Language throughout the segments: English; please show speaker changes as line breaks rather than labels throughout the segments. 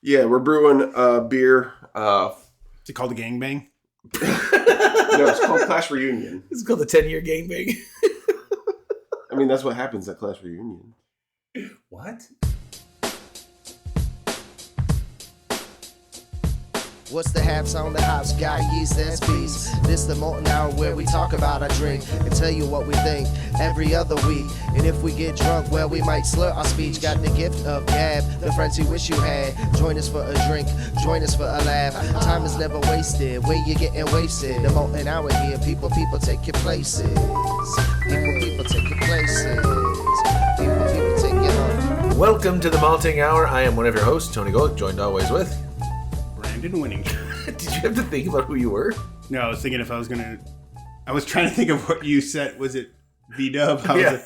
Yeah, we're brewing beer.
Is it called a gangbang?
No, it's called Clash Reunion.
It's called the 10-year gangbang.
I mean, that's what happens at Clash Reunion.
What?
What's the haps on the hops? Got yeast, that's beast. This the molten hour where we talk about our drink and tell you what we think every other week. And if we get drunk, well, we might slur our speech. Got the gift of gab, the friends you wish you had. Join us for a drink, join us for a laugh. Time is never wasted, where you getting wasted. The molten hour here, people take your places. People take your places. People take your home.
Welcome to the Malting Hour. I am one of your hosts, Tony Gold, joined always with...
Brandon Winning.
Did you have to think about who you were?
No, I was thinking if I was gonna. I was trying to think of what you said. Was it V-Dub?
Yeah.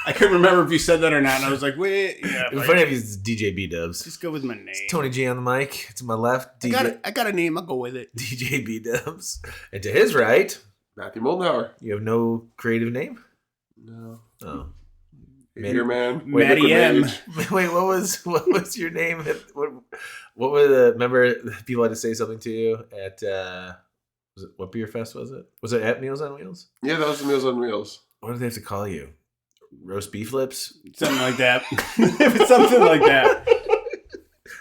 I couldn't remember if you said that or not, and I was like, wait. Yeah,
It was funny if he's DJ B-Dubs.
just go with my name.
It's Tony G on the mic. To my left,
I got a name. I'll go with it.
DJ B-Dubs. And to his right,
Matthew Moldenhauer.
you have no creative name?
No.
Oh.
Beer man.
Matty M.
Wait, what was your name? What were the? Remember, people had to say something to you at what beer fest was it? Was it at Meals on Wheels?
Yeah, that was the Meals on Wheels.
What did they have to call you? Roast beef lips?
Something like that. Something like that.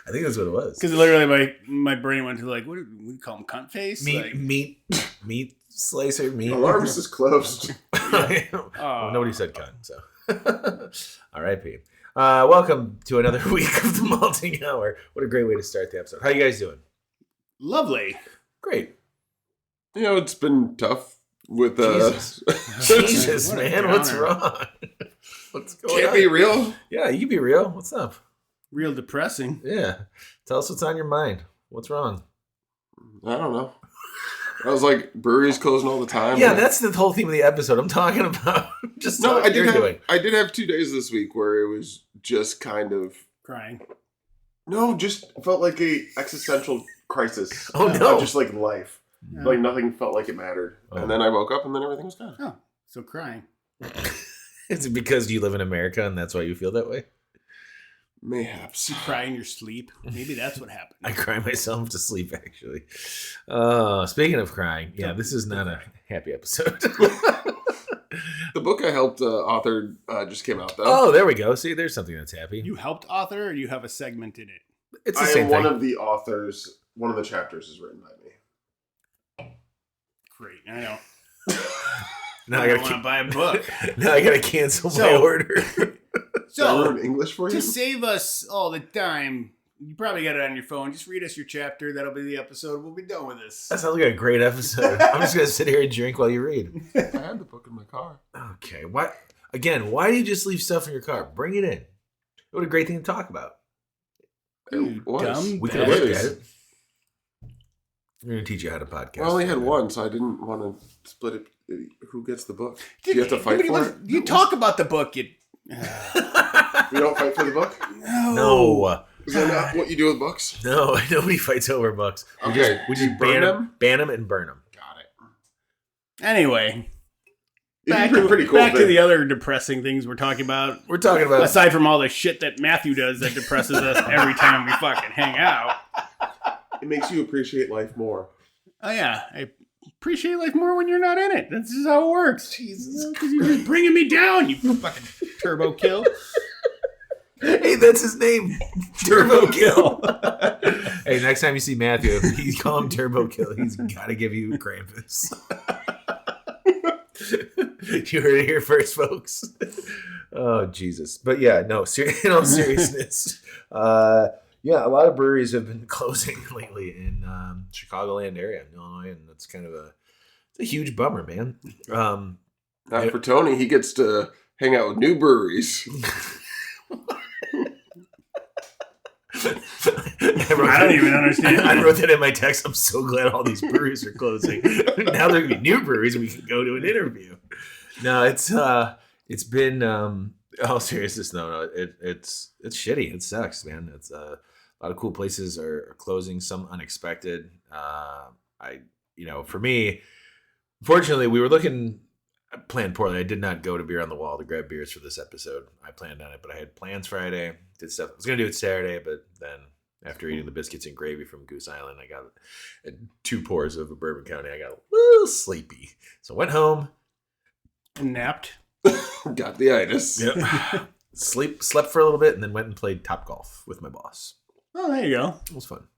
I think that's what it was.
Because literally my brain went to like, what do we call him? Cunt face?
Meat slicer, meat.
Alarms is closed.
Well, nobody said cunt, so. R.I.P. Welcome to another week of the Malting Hour. What a great way to start the episode. How you guys doing?
Lovely.
Great.
You know, it's been tough with
Jesus,
What a
man, what's
downer.
wrong? What's going on?
Can't be real.
Yeah, you can be real. What's up?
Real depressing.
Yeah. Tell us what's on your mind. What's wrong?
I don't know. I was like, breweries closing all the time.
Yeah, that's the whole theme of the episode. I'm talking about just
No,
what
I
you're doing.
I did have 2 days this week where it was just kind of
Crying.
just felt like a existential crisis.
Oh, no.
Just like life.
Yeah.
Like nothing felt like it mattered.
Oh.
And then I woke up and then everything was gone.
Oh, so crying.
Is it because you live in America and that's why you feel that way?
Mayhaps.
You cry in your sleep. Maybe that's what happened.
I cry myself to sleep, actually. Speaking of crying, yeah, this is not a happy episode.
The book I helped author just came out though.
Oh, there we go. See, there's something that's happy.
You helped author, or you have a segment in it?
It's the
I
same
am
thing.
one of the authors. One of the chapters is written by me.
Great. I know.
Now
I
I
want
gotta
to buy a book.
now I gotta cancel my
So-
order.
Did I
So,
learn English for you?
to save us all the time, you probably got it on your phone. Just read us your chapter. That'll be the episode. We'll be done with this.
That sounds like a great episode. I'm just gonna sit here and drink while you read.
I had the book in my car.
Okay. Why do you just leave stuff in your car? Bring it in. What a great thing to talk about.
It was.
dumb
We
That
could have looked
is.
at it. We're gonna teach you how to podcast.
I only had one, so I didn't want to split it. Who gets the book? Do you have to fight for it?
You talk about the book. You
We don't fight for the book?
No.
Is that not what you do with books?
No, nobody fights over books.
Okay.
We
Do you
just
burn
ban them and burn them.
Got it.
Anyway,
It'd be pretty cool.
back to
thing.
the other depressing things we're talking about.
We're talking about
Aside from all the shit that Matthew does that depresses us every time we fucking hang out.
It makes you appreciate life more.
Oh yeah, I appreciate life more when you're not in it. That's just how it works. Jesus, because you're just bringing me down, you fucking turbo kill.
Hey, that's his name. Turbo Kill. Hey, next time you see Matthew, you call him Turbo Kill. He's got to give you Krampus. You heard it here first, folks. Oh, Jesus. But yeah, no, in all seriousness. Yeah, a lot of breweries have been closing lately in Chicagoland area, in Illinois, and that's kind of it's a huge bummer, man.
Not for Tony. He gets to hang out with new breweries.
I don't even understand.
I wrote that in my text. I'm so glad all these breweries are closing. Now there can be new breweries and we can go to an interview. No, it's been all seriousness. No, it's shitty. It sucks, man. It's a lot of cool places are closing. Some unexpected. For me, fortunately, we were looking. I planned poorly. I did not go to Beer on the Wall to grab beers for this episode. I planned on it, but I had plans Friday. Did stuff. I was gonna do it Saturday, but then After eating the biscuits and gravy from Goose Island, I got 2 pours of a Bourbon County. I got a little sleepy. So I went home.
And napped.
Got the itis.
Yep. Slept for a little bit, and then went and played Topgolf with my boss.
Oh, there you go.
It was fun.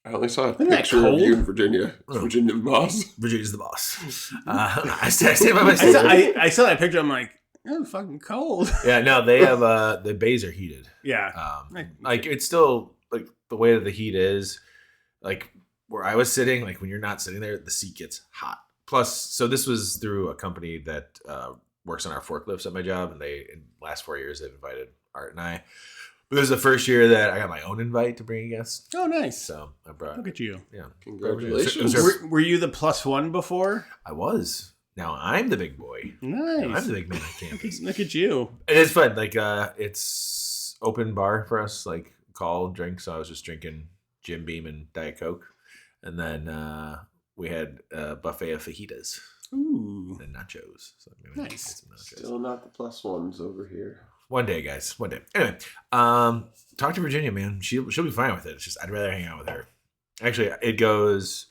I only saw a
Isn't that
picture of
cold?
you in Virginia. Is Virginia the boss?
Virginia's the boss. I stand by my
I
statement.
I saw that picture. I'm like, oh, fucking cold.
Yeah, no, they have the bays are heated.
Yeah.
Like it's still like the way that the heat is, like where I was sitting, like when you're not sitting there, the seat gets hot. Plus, so this was through a company that works on our forklifts at my job, and in the last 4 years they've invited Art and I. But this is the first year that I got my own invite to bring a guest.
Oh, nice.
So I brought.
Look at you.
Yeah,
Congratulations.
Were you the +1 before?
I was. Now I'm the big boy.
Nice.
Now I'm the big man on campus.
Look at you.
It is fun. Like it's open bar for us. Like call drink. So I was just drinking Jim Beam and Diet Coke, and then we had a buffet of fajitas.
Ooh.
And nachos. So maybe
Nice.
get some nachos.
Still not the +1s over here.
One day, guys. One day. Anyway, talk to Virginia, man. She'll be fine with it. It's just I'd rather hang out with her. Actually, it goes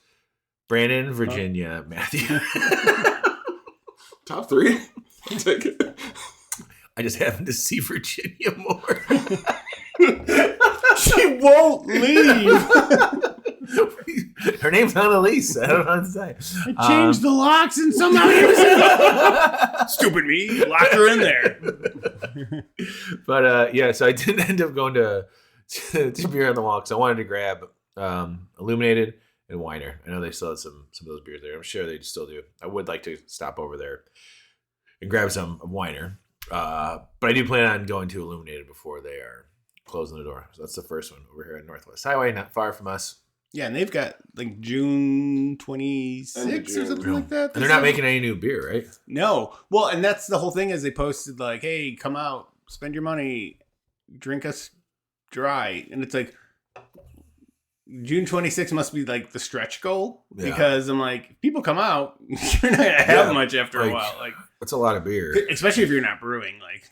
Brandon, Virginia, Matthew.
Top 3? I'll take it.
I just happen to see Virginia more.
She won't leave.
Her name's on the lease. I don't know what to say.
I changed the locks and somehow he was stupid me. Locked her in there.
But yeah, so I didn't end up going to Beer on the Wall because I wanted to grab Illuminated and Weiner. I know they still have some of those beers there. I'm sure they still do. I would like to stop over there and grab some of Weiner. But I do plan on going to Illuminated before they are closing the door. So that's the first one over here at Northwest Highway, not far from us.
Yeah, and they've got like June 26th or something like that.
And they're not making any new beer, right?
No. Well, and that's the whole thing is they posted like, hey, come out, spend your money, drink us dry. And it's like, June 26th must be like the stretch goal because I'm like, people come out, you're not going to have much after a while. Like,
that's a lot of beer.
Especially if you're not brewing. Like,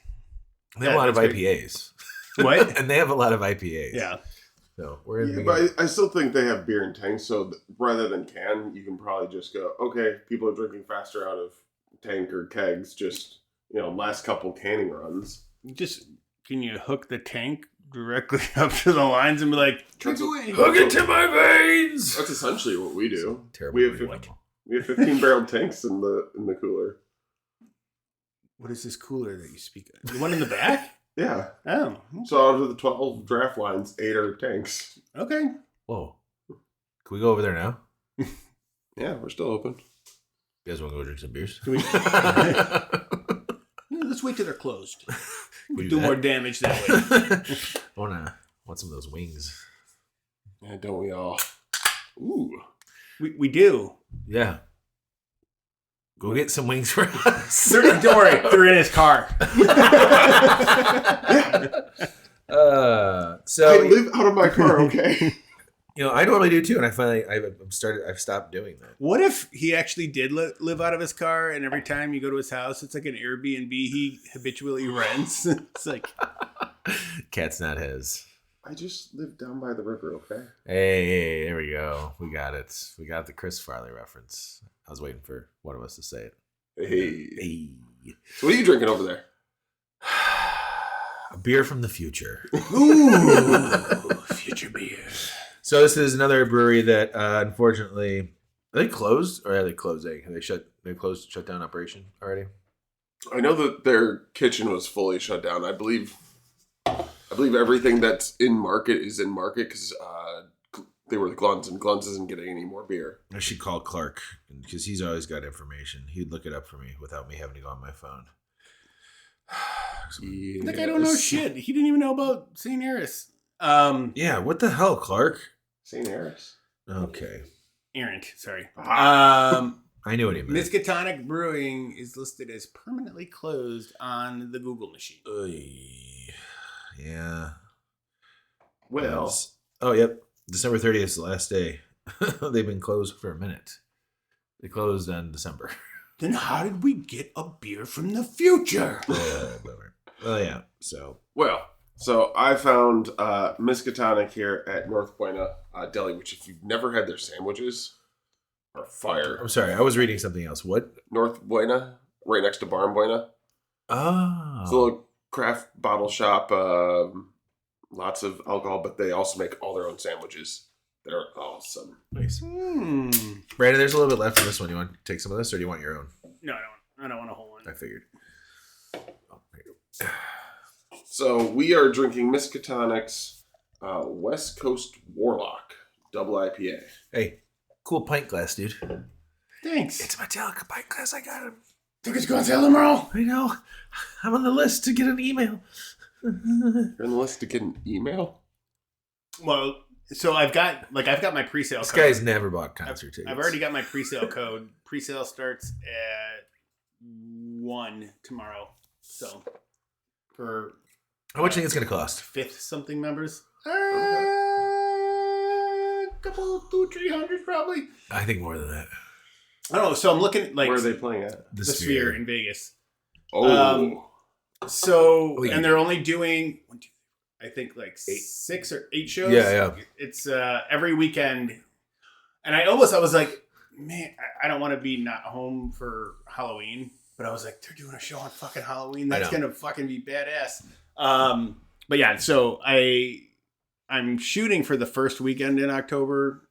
they have a lot of IPAs.
What?
And they have a lot of IPAs.
Yeah.
So we're in the
but I still think they have beer in tanks, so rather than can, you can probably just go, okay, people are drinking faster out of tank or kegs, just, last couple canning runs.
Can you hook the tank directly up to the lines and be like, drink away.
Hook it to my veins!
That's essentially what we do.
Terrible.
We have 15 barrel tanks in the cooler.
What is this cooler that you speak of? The one in the back?
Yeah.
Oh.
So out of the 12 draft lines, 8 are tanks.
Okay.
Whoa. Can we go over there now?
Yeah, we're still open.
You guys want to go drink some beers?
Let's wait till they're closed.
We
do more damage that way.
I want some of those wings.
Yeah, don't we all? Ooh.
We do.
Yeah. Go get some wings for us.
Don't worry, they're in his car.
So
I live out of my car, okay?
I normally do too, and I've stopped doing that.
What if he actually did live out of his car, and every time you go to his house, it's like an Airbnb he habitually rents? It's like
Cat's not his.
I just live down by the river, okay?
Hey, there we go. We got it. We got the Chris Farley reference. I was waiting for one of us to say it.
Hey. So what are you drinking over there?
A beer from the future.
ooh, future beer.
So this is another brewery that unfortunately, are they closed or are they closing? Have they shut down operation already?
I know that their kitchen was fully shut down. I believe everything that's in market is in market because they were the Gluns, and Gluns isn't getting any more beer.
I should call Clark because he's always got information. He'd look it up for me without me having to go on my phone.
Yes. Like I don't know shit. He didn't even know about St. Eris.
Yeah, what the hell, Clark?
St. Eris.
Okay.
Errant, sorry.
I knew what he meant.
Miskatonic Brewing is listed as permanently closed on the Google machine.
Yeah.
Well.
Oh, yep. December 30th is the last day. They've been closed for a minute. They closed on December.
Then how did we get a beer from the future?
Well, yeah. So.
Well, So I found Miskatonic here at North Buena Deli, which if you've never had their sandwiches, are fire.
I'm sorry, I was reading something else. What?
North Buena, right next to Barn Buena.
Oh.
It's a little craft bottle shop. Lots of alcohol, but they also make all their own sandwiches. They're awesome.
Nice.
Mm.
Brandon, there's a little bit left of this one. You want to take some of this, or do you want your own?
No, I don't want a whole one.
I figured. Oh, there you go.
So we are drinking Miskatonic's West Coast Warlock Double IPA.
Hey, cool pint glass, dude.
Thanks.
It's my Metallica pint glass. I got him.
Took us going to tell them all.
I know. I'm on the list to get an email.
You're on the list to get an email?
Well, so I've got my pre-sale
This
code.
guy's never bought concert tickets.
I've already got my pre-sale code. Pre-sale starts at 1 tomorrow. So for
How much do you think it's going to cost?
5th something members, couple 200-300 probably.
I think more than that.
I don't know. So I'm looking at
Where are they playing at?
The
Sphere in Vegas.
Oh.
So
Oh, yeah.
and they're only doing I think like 6 or 8 shows.
Yeah.
It's every weekend, and I was like, man, I don't want to be not home for Halloween, but I was like, they're doing a show on fucking Halloween. That's gonna fucking be badass. But yeah, so I'm shooting for the first weekend in October.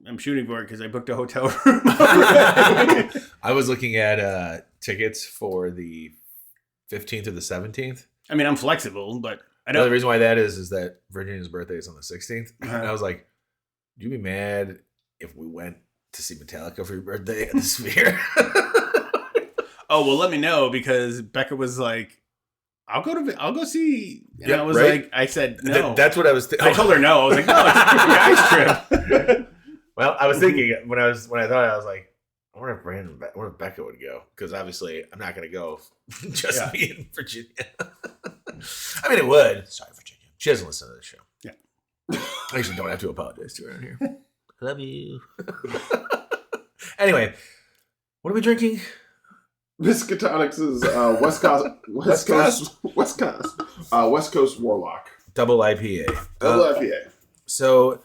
I'm shooting for it because I booked a hotel room.
I was looking at tickets for the 15th or the 17th.
I mean, I'm flexible, but I
The
don't.
reason why that is that Virginia's birthday is on the 16th.
Uh-huh.
And I was like, would you be mad if we went to see Metallica for your birthday at the Sphere?
Oh, well, let me know, because Becca was like, I'll go see. And
Yeah,
I was
right?
like, I said no.
That's what I was thinking.
I told her no. I was like, no, it's a guys trip.
Well, I was thinking when I thought it, I was like, I wonder if Becca would go, because obviously I'm not going to go just me in Virginia. I mean, it would. Sorry, Virginia. She doesn't listen to the show.
Yeah.
I actually don't have to apologize to her on here. Love you. Anyway, what are we drinking?
Miskatonic's is West Coast Warlock.
Double IPA.
Double IPA.
So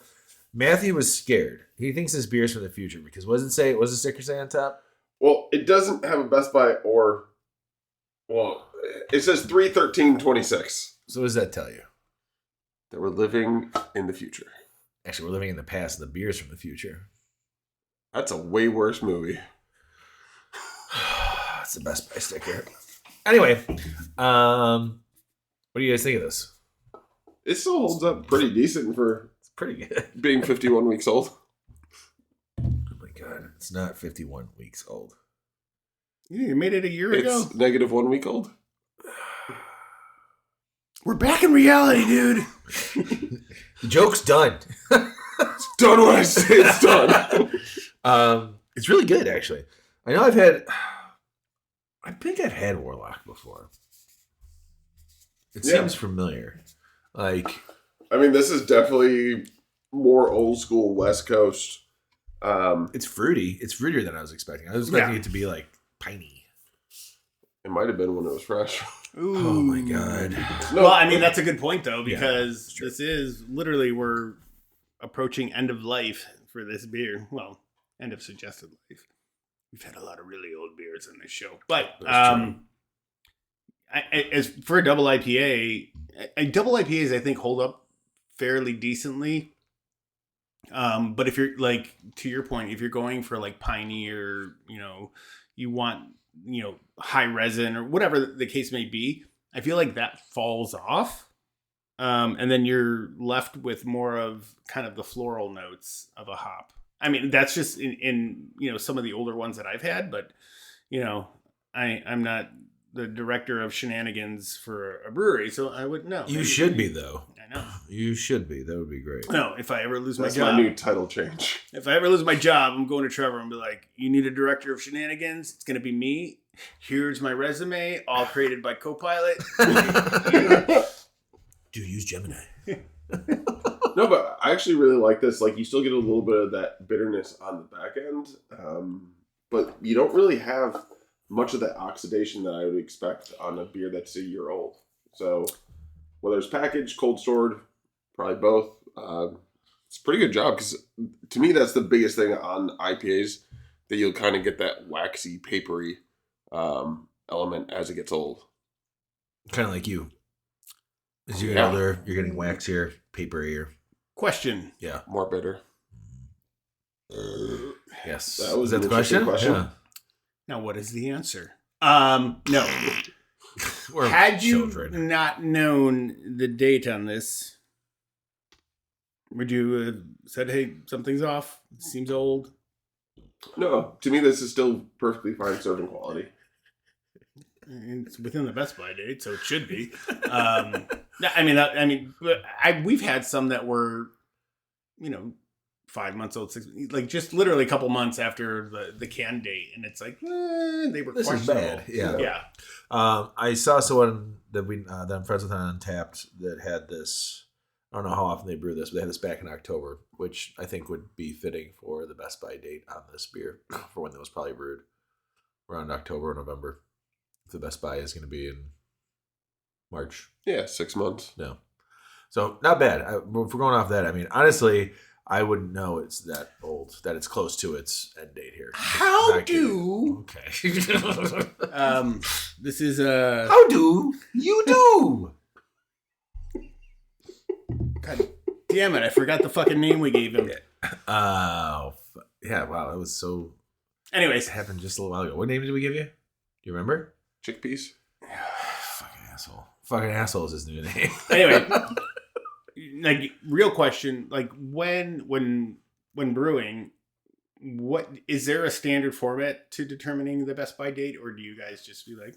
Matthew was scared. He thinks this beer's from the future because what does the sticker say on top?
Well, it doesn't have a Best Buy it says 3/13/26.
So what does that tell you?
That we're living in the future.
Actually, we're living in the past. The beer's from the future.
That's a way worse movie.
That's the Best Buy sticker. Anyway, what do you guys think of this?
It still holds up pretty decent for
It's pretty good.
being 51 weeks old.
Oh my god, it's not 51 weeks old.
You made it a year ago.
It's negative 1 week old.
We're back in reality, dude.
The joke's done.
It's done when I say it's done.
It's really good, actually. I think I've had Warlock before. It seems familiar. Like,
I mean, this is definitely more old school West Coast.
it's fruity. It's fruitier than I was expecting. I was expecting it to be like piney.
It might have been when it was fresh.
Ooh.
Oh my god.
No,
Well, I mean, that's a good point, though, because
true.
this is literally, we're approaching end of life for this beer. Well, end of suggested life. We've had a lot of really old beers in this show. But as for a double IPA, double IPAs, I think, hold up fairly decently. But if you're, like, to your point, if you're going for, like, piney or, you want, high resin or whatever the case may be, I feel like that falls off. And then you're left with more of kind of the floral notes of a hop. I mean, that's just in some of the older ones that I've had, but I'm not the director of shenanigans for a brewery, so I wouldn't know.
You should be, though.
I know.
You should be. That would be great.
No, if I ever lose
That's
my job,
my new title change.
if I ever lose my job, I'm going to Trevor and be like, you need a director of shenanigans? It's going to be me. Here's my resume, all created by Copilot.
Do use Gemini.
No, but I actually really like this. Like, you still get a little bit of that bitterness on the back end, but you don't really have much of the oxidation that I would expect on a beer that's a year old. So whether it's packaged, cold stored, probably both. It's a pretty good job because to me that's the biggest thing on IPAs, that you'll kind of get that waxy, papery element as it gets old.
Kind of like you. As you get
Yeah.
older, you're getting waxier, paperier.
Question.
Yeah.
More bitter.
Yes.
That was
Is that
an
the question?
interesting question.
Yeah.
Now, what is the answer? No.
We're
Had you
children.
not known the date on this, would you have said, hey, something's off? It seems old.
No, to me this is still perfectly fine serving quality.
It's within the Best Buy date, so it should be. We've had some that were, 5 months old, 6, like just literally a couple months after the can date, and it's like they were
This is
questionable.
bad. Yeah.
Yeah.
I saw someone that I'm friends with on Untapped that had this. I don't know how often they brew this, but they had this back in October, which I think would be fitting for the Best Buy date on this beer for when it was probably brewed around October or November. If the Best Buy is going to be in March.
Yeah, 6 months.
No. So not bad. If we're going off that, I mean, honestly, I wouldn't know it's that old, that it's close to its end date here.
How
Not kidding.
do
Okay.
this is
How do you do?
God damn it, I forgot the fucking name we gave him.
Oh, yeah, wow. It was so.
Anyways,
It happened just a little while ago. What name did we give you? Do you remember?
Chickpeas.
Fucking asshole. Fucking asshole is his new name.
anyway, like real question, like when brewing, what is there a standard format to determining the Best Buy date, or do you guys just be like,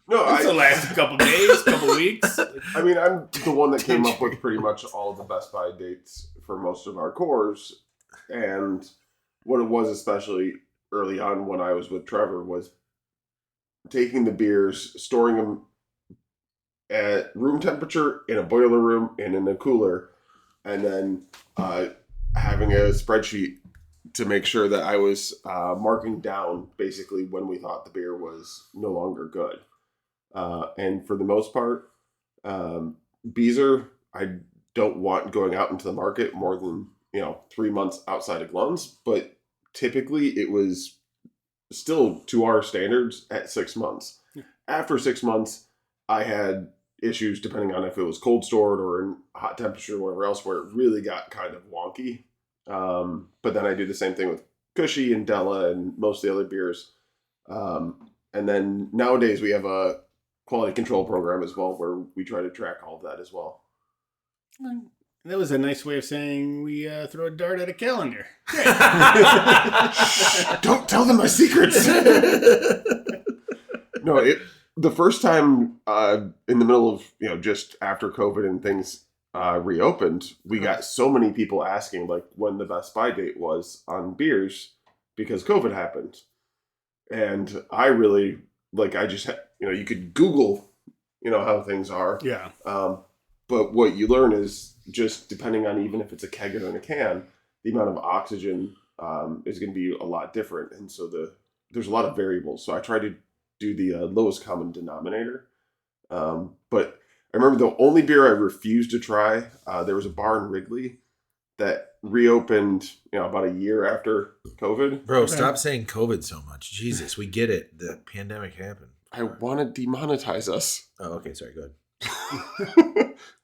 No,
this will last a couple days, couple weeks?
I mean, I'm the one that came up with pretty much all of the Best Buy dates for most of our cores. And what it was, especially early on when I was with Trevor, was taking the beers, storing them at room temperature in a boiler room and in a cooler, and then having a spreadsheet to make sure that I was marking down basically when we thought the beer was no longer good. And for the most part, Beezer, I don't want going out into the market more than 3 months outside of Glun's, but typically it was still to our standards at 6 months. After 6 months, I had issues depending on if it was cold stored or in hot temperature or whatever else, where it really got kind of wonky. But then I do the same thing with Cushy and Della and most of the other beers. And then nowadays we have a quality control program as well, where we try to track all of that as well.
That was a nice way of saying we throw a dart at a calendar.
Don't tell them my secrets. No, the first time in the middle of just after COVID and things reopened, we got so many people asking like when the Best Buy date was on beers because COVID happened, and I really I just you could Google how things are.
Yeah.
But what you learn is just depending on even if it's a keg or in a can, the amount of oxygen is going to be a lot different. And so there's a lot of variables. So I try to do the lowest common denominator. But I remember the only beer I refused to try, there was a bar in Wrigley that reopened about a year after COVID.
Bro, stop saying COVID so much. Jesus, we get it. The pandemic happened.
I want to demonetize us.
Oh, okay. Sorry, go ahead.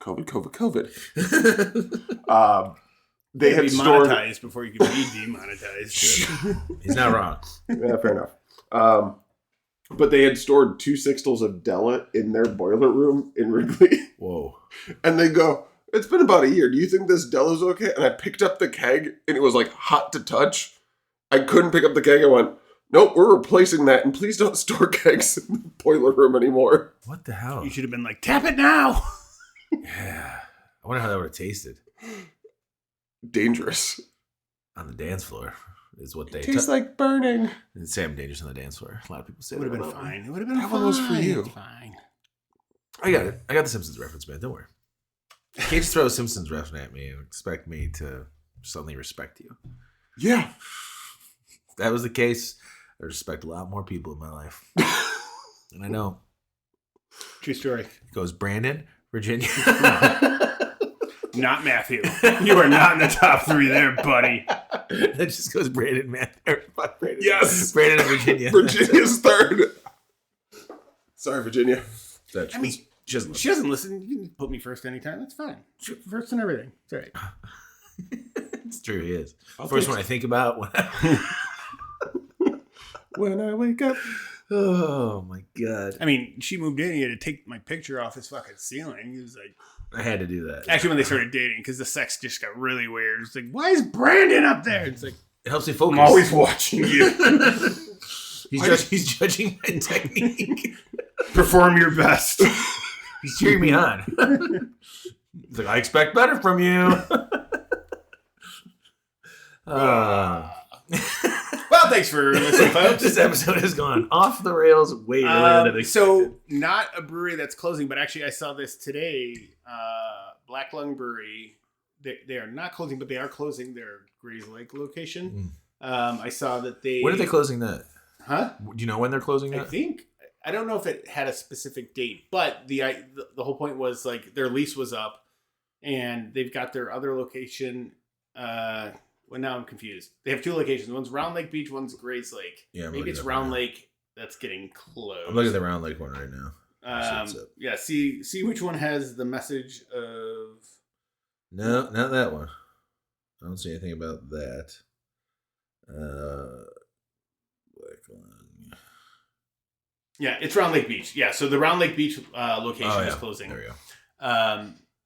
COVID.
They
They
had
had
be
stored.
monetized before you could be demonetized.
He's not wrong.
Yeah, fair enough. But they had stored 2 sixtels of Della in their boiler room in Wrigley,
Whoa.
and they go, "It's been about a year. Do you think this Della's okay?" And I picked up the keg, and it was like hot to touch. I couldn't pick up the keg. I went, "Nope, we're replacing that, and please don't store kegs in the boiler room anymore."
What the hell?
You should have been like, tap it now.
Yeah. I wonder how that would have tasted
Dangerous.
on the dance floor. Is what they
Tastes like burning.
say I'm dangerous on the dance floor. A lot of people say
It would have
that
been
about me.
fine. It would have been
That
fine.
one was for you.
It's fine.
I got it. I got the Simpsons reference, man. Don't worry. You can't just throw a Simpsons reference at me and expect me to suddenly respect you.
Yeah.
If that was the case, I respect a lot more people in my life. And I know.
True story.
It goes Brandon, Virginia.
Not Matthew. You are not in the top 3 there, buddy.
That just goes Brandon, Matthew. Fuck Brandon.
Yes.
Brandon and Virginia.
Virginia's third. Sorry, Virginia.
I mean, she doesn't listen. You can put me first anytime. That's fine. First and everything. It's all right.
It's true, he is. First one I think about
when I wake up.
Oh my god.
I mean, she moved in. He had to take my picture off his fucking ceiling. He was like,
I had to do that.
actually, when they started dating, because the sex just got really weird. It's like, why is Brandon up there? It's like,
It helps me focus.
I'm always watching you.
He's judging my technique.
perform your best.
He's cheering me on. He's like, I expect better from you.
Well, thanks for listening, folks.
This episode has gone off the rails way earlier than expected.
So, not a brewery that's closing, but actually, I saw this today. Black Lung Brewery. They are not closing, but they are closing their Grays Lake location. I saw that they.
When are they closing that?
Huh?
Do you know when they're closing that?
I don't know if it had a specific date, but the whole point was like their lease was up, and they've got their other location. Well, now I'm confused. They have 2 locations. One's Round Lake Beach. One's Grays Lake.
Yeah,
maybe it's Round Lake that's getting closed.
I'm looking at the Round Lake one right now.
Yeah. See which one has the message of.
No, not that one. I don't see anything about that.
Yeah, it's Round Lake Beach. Yeah, so the Round Lake Beach location is closing.
There we go.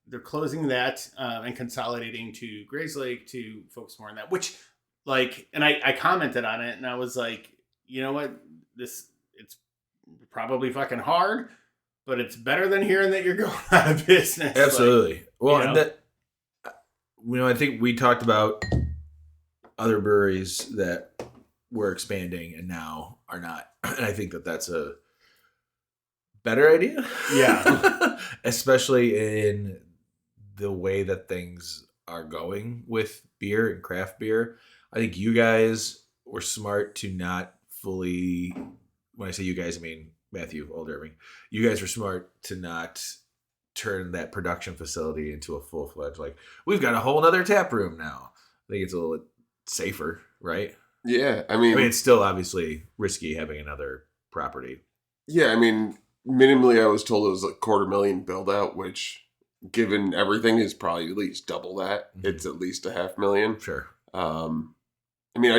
They're closing that and consolidating to Grays Lake to focus more on that. Which, like, and I commented on it, and I was like, you know what, it's probably fucking hard, but it's better than hearing that you're going out of business.
Absolutely.
Like,
well,
you know?
and that, I think we talked about other breweries that were expanding and now are not, and I think that that's a better idea.
Yeah.
Especially in the way that things are going with beer and craft beer. I think you guys were smart to not fully, when I say you guys, I mean Matthew, Old Irving. You guys were smart to not turn that production facility into a full-fledged, like, we've got a whole nother tap room now. I think it's a little safer, right?
Yeah, I mean,
it's still obviously risky having another property.
Yeah, I mean, minimally I was told it was like $250,000 build out, which given everything is probably at least double that.
Mm-hmm.
It's at least $500,000.
Sure.
I mean,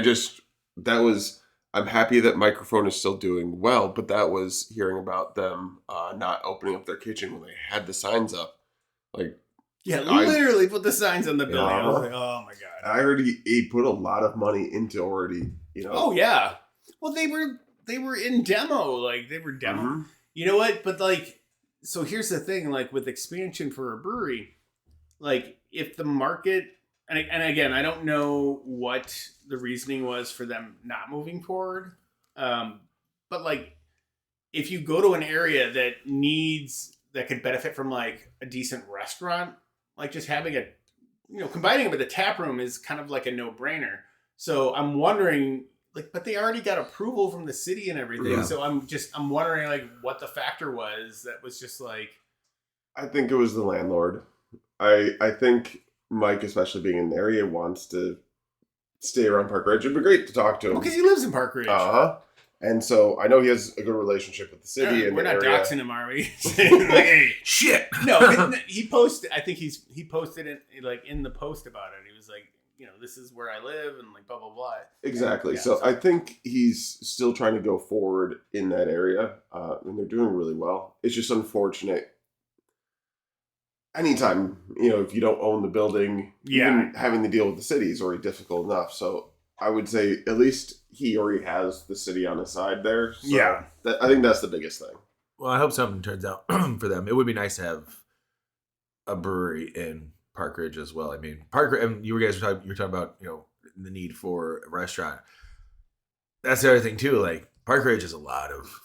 I'm happy that Microphone is still doing well, but that was hearing about them not opening up their kitchen when they had the signs up. Like,
yeah, literally put the signs on the building.
Yeah.
I was like, oh my god.
I heard he put a lot of money into already,
Oh yeah. Well, they were in demo, like they were demo.
Mm-hmm.
You know what? But like, so here's the thing: like with expansion for a brewery, like if the market, and again, I don't know what the reasoning was for them not moving forward, but like if you go to an area that could benefit from like a decent restaurant, like just having combining it with a tap room is kind of like a no-brainer. So I'm wondering, like, but they already got approval from the city and everything.
Yeah.
So I'm wondering like what the factor was that was just like.
I think it was the landlord. I think Mike, especially being in the area, wants to stay around Park Ridge. It'd be great to talk to him.
Because he lives in Park Ridge.
And so I know he has a good relationship with the city.
We're not
area.
doxing him, are we? Like, hey.
Shit.
No, he posted. I think he posted it like in the post about it. He was like, this is where I live and like blah blah blah.
Exactly.
Yeah,
so I think he's still trying to go forward in that area, and they're doing really well. It's just unfortunate. Anytime if you don't own the building, even having to deal with the city is already difficult enough. So I would say at least he already has the city on his side there. So
Yeah.
I think that's the biggest thing.
Well, I hope something turns out for them. It would be nice to have a brewery in Park Ridge as well. I mean, Park Ridge, and you were talking about, the need for a restaurant. That's the other thing too. Like Park Ridge is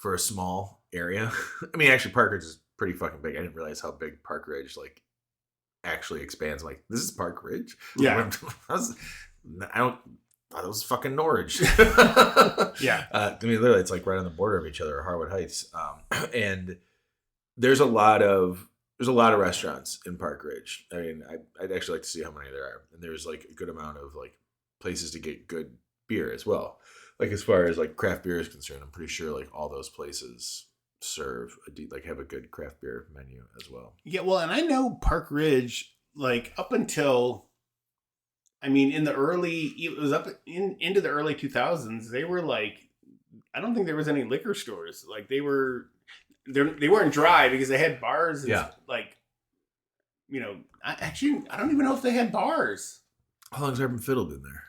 for a small area. I mean, actually Park Ridge is pretty fucking big. I didn't realize how big Park Ridge actually expands. Like, this is Park Ridge?
Yeah.
thought it was fucking Norwich.
Yeah.
I mean, literally, it's like right on the border of each other, or Harwood Heights. And there's a lot of restaurants in Park Ridge. I mean, I'd actually like to see how many there are. And there's like a good amount of like places to get good beer as well. Like as far as like craft beer is concerned, I'm pretty sure like all those places serve have a good craft beer menu as well.
Yeah, well, and I know Park Ridge, like up until, I mean, into the early 2000s, they were like, I don't think there was any liquor stores. Like they weren't dry because they had bars. And like, you know, I don't even know if they had bars.
How long's Urban Fiddle been there?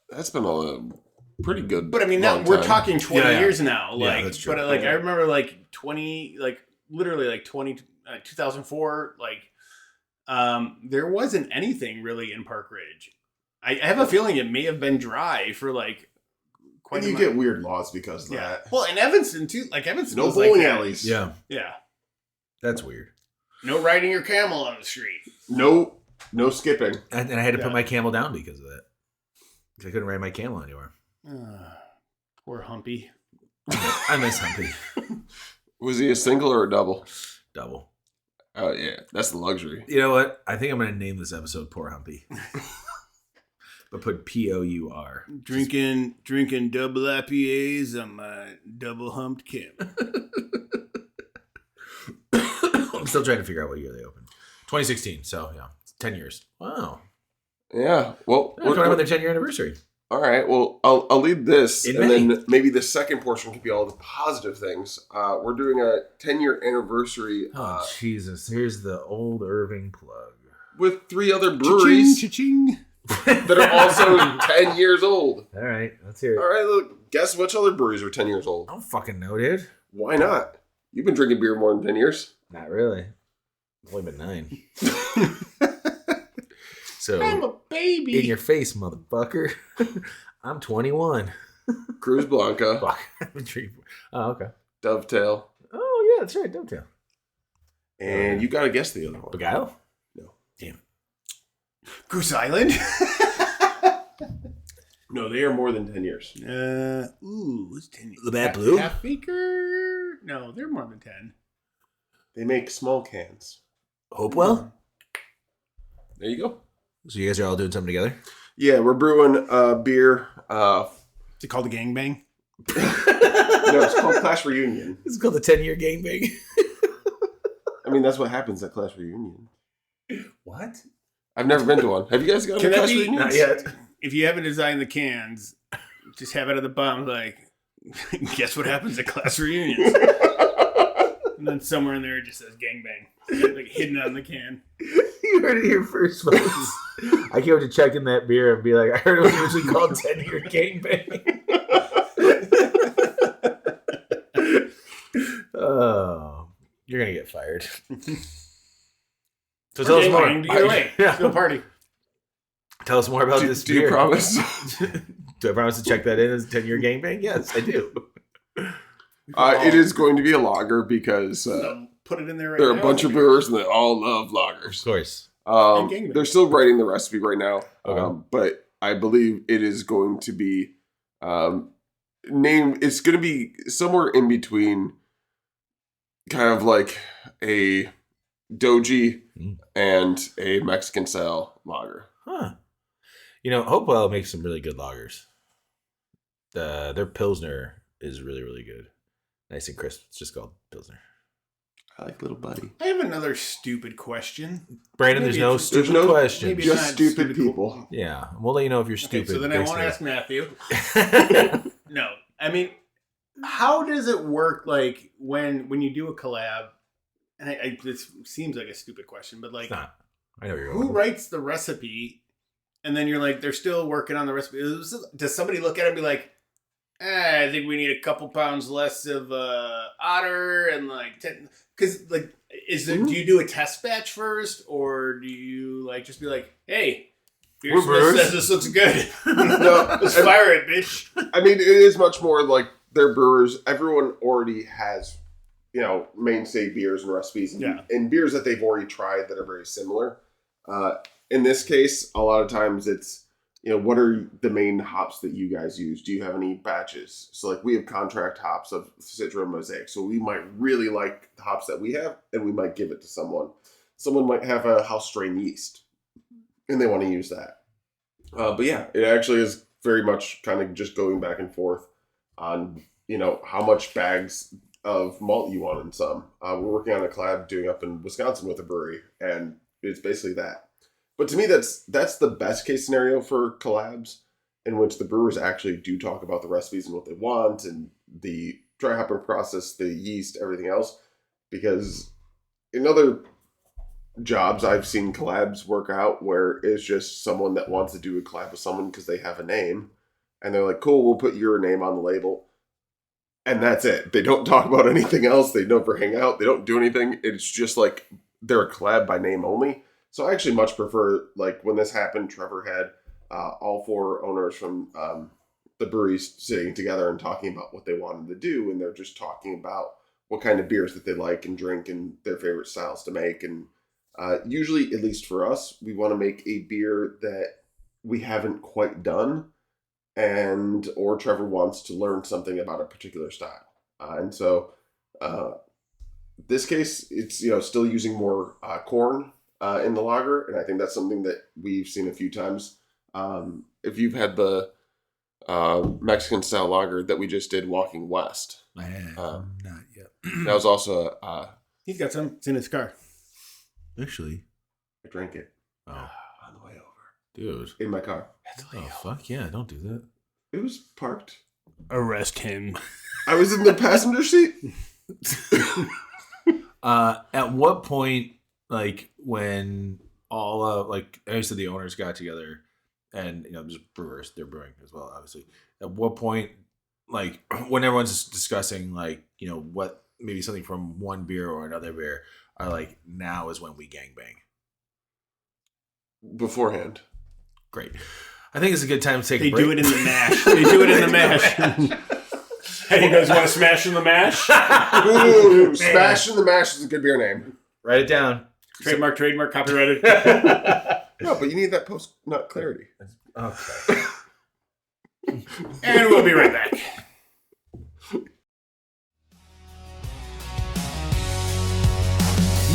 That's been a pretty good.
But I mean, now we're talking 20 years now. Like,
yeah, that's true.
But like, I remember like 20, like literally like 2004, like, there wasn't anything really in Park Ridge. I have a feeling it may have been dry for like quite
and you get weird laws because of that.
Well, in Evanston too, like Evanston
No
was
bowling
like
alleys.
Yeah.
That's weird.
No riding your camel on the street.
No skipping.
And I had to put my camel down because of that. Because I couldn't ride my camel anywhere.
Poor Humpy.
I miss Humpy.
Was he a single or a double?
Double.
Oh, yeah. That's the luxury.
You know what? I think I'm going to name this episode Poor Humpy. But put P-O-U-R.
Drinking double IPAs on my double humped camel.
I'm still trying to figure out what year they opened. 2016. So, yeah. 10 years. Wow.
Yeah. Well,
We're coming up with their 10-year anniversary.
All right. Well, I'll lead this,
In
and
May.
then maybe the second portion could be all the positive things. We're doing a 10-year anniversary
Oh, Jesus. Here's the old Irving plug.
with 3 other breweries
Cha-ching.
that are also 10 years old.
All right. Let's hear it.
All right. Look, guess which other breweries are 10 years old?
I don't fucking know, dude.
Why not? You've been drinking beer more than 10 years.
Not really. It's only been 9. So,
I'm a baby.
in your face, motherfucker. I'm 21.
Cruz Blanca,
Fuck. Oh, okay.
Dovetail,
Oh, yeah, that's right. Dovetail.
and you got to guess the other one.
Beguile?
No.
Damn.
Goose Island.
No, they are more than 10 years.
What's 10 years?
Labatt Blue?
Half Acre? No, they're more than 10.
They make small cans.
Hopewell?
There you go.
So you guys are all doing something together?
Yeah, we're brewing beer.
Is it called a gangbang?
No, it's called Class Reunion.
It's called the 10-year gangbang.
I mean, that's what happens at Class Reunion.
What?
I've never been to one. Have you guys gone
Can
to
that
Class
be-
Reunion?
Not yet.
If you haven't designed the cans, just have it at the bottom like, guess what happens at class reunions? And then somewhere in there it just says gangbang. Like hidden on the can.
You heard it here first, folks. I can't wait to check in that beer and be like, I heard it was usually called 10-year gangbang. Oh, you're going to get fired. So tell us more.
You're late.
Yeah.
Go party.
Tell us more about this
Do
beer.
you promise?
Do I promise to check that in as 10-year gangbang? Yes, I do.
It is going to be a lager because
So put it in there right
there are
now.
a bunch of brewers and they all love
Of
lagers.
course.
And gangbang.
They're still writing the recipe right now,
Okay.
but I believe it is going to be named. It's going to be somewhere in between, kind of like a Doji and a Mexican style lager.
Huh. You know, Hopewell makes some really good lagers. Their Pilsner is really, really good. Nice and crisp. It's just called Pilsner.
I like Little Buddy.
I have another stupid question.
Brandon,
Maybe
there's no
it's-
stupid
there's no-
question.
maybe-
Just
not
stupid
stupid
people.
Yeah, we'll let you know if you're
Okay,
stupid.
so then I
next
won't
time.
ask Matthew. No, I mean, how does it work? Like when you do a collab, and this seems like a stupid question, but like,
It's not. I know you're
who
going.
writes the recipe? And then you're like, they're still working on the recipe. Does somebody look at it and be like, I think we need a couple pounds less of otter and like 10? Because like, do you do a test batch first, or do you like just be like, hey, Beer
We're
Smith
brewers.
says this looks good.
No,
Let's fire it, bitch.
I mean, it is much more like they're brewers. Everyone already has, mainstay beers and recipes, and beers that they've already tried that are very similar. In this case, a lot of times it's what are the main hops that you guys use? Do you have any batches? So like we have contract hops of Citra and Mosaic. So we might really like the hops that we have and we might give it to someone. Someone might have a house strain yeast and they want to use that. But yeah, it actually is very much kind of just going back and forth on, how much bags of malt you want in some. We're working on a collab doing up in Wisconsin with a brewery, and it's basically that. But to me, that's the best case scenario for collabs, in which the brewers actually do talk about the recipes and what they want and the dry hopping process, the yeast, everything else. Because in other jobs, I've seen collabs work out where it's just someone that wants to do a collab with someone because they have a name, and they're like, "Cool, we'll put your name on the label." And that's it. They don't talk about anything else. They never hang out. They don't do anything. It's just like they're a collab by name only. So I actually much prefer, like when this happened, Trevor had all 4 owners from the breweries sitting together and talking about what they wanted to do. And they're just talking about what kind of beers that they like and drink and their favorite styles to make. And usually, at least for us, we want to make a beer that we haven't quite done. Or Trevor wants to learn something about a particular style. And so this case, it's, still using more corn in the lager. And I think that's something that we've seen a few times. If you've had the Mexican style lager that we just did, Walking West.
I have not yet.
That was also
He's got some. It's in his car.
Actually,
I drank it
oh,
on the way over.
dude.
In my car.
Oh, fuck yeah, don't do that.
It was parked.
Arrest him.
I was in the passenger seat.
At what point, like, when all of, like, I said, the owners got together and, there's brewers, they're brewing as well, obviously. At what point, like, when everyone's discussing, like, what, maybe something from one beer or another beer, are like, now is when we gangbang?
Beforehand.
Great. I think it's a good time to take
They
a break.
do it in the mash. They do it in the mash. Hey, you guys want to smash in the mash?
Ooh, Smash in the Mash is a good beer name.
Write it down.
Trademark, copyrighted.
No, but you need that post-nut clarity.
Okay.
And we'll be right back.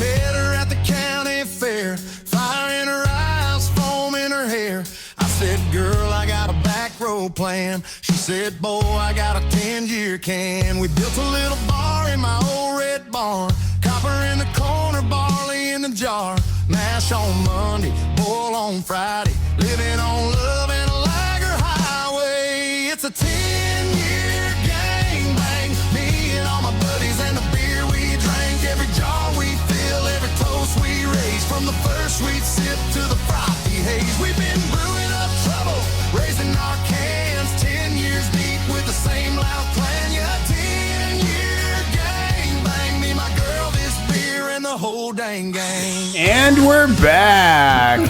Met her at the county fair, fire in her eyes, foam in her hair. I said, girl, I got a back row plan. She said, boy, I got a 10-year can. We built a little bar in my old red barn. Copper in the corner, barley in the jar. Mash on Monday, boil on Friday. Living on love and a lager highway. It's a 10-year gangbang. Me and all my buddies and the beer we drank. Every jar we fill, every toast we raise. From the first sweet sip to the frothy haze. We've been brewing up trouble, raising our cans. 10 years deep with the same loud clan. Yeah, 10-year gangbang. Me, my girl, this beer, and the whole dang gang.
And we're back.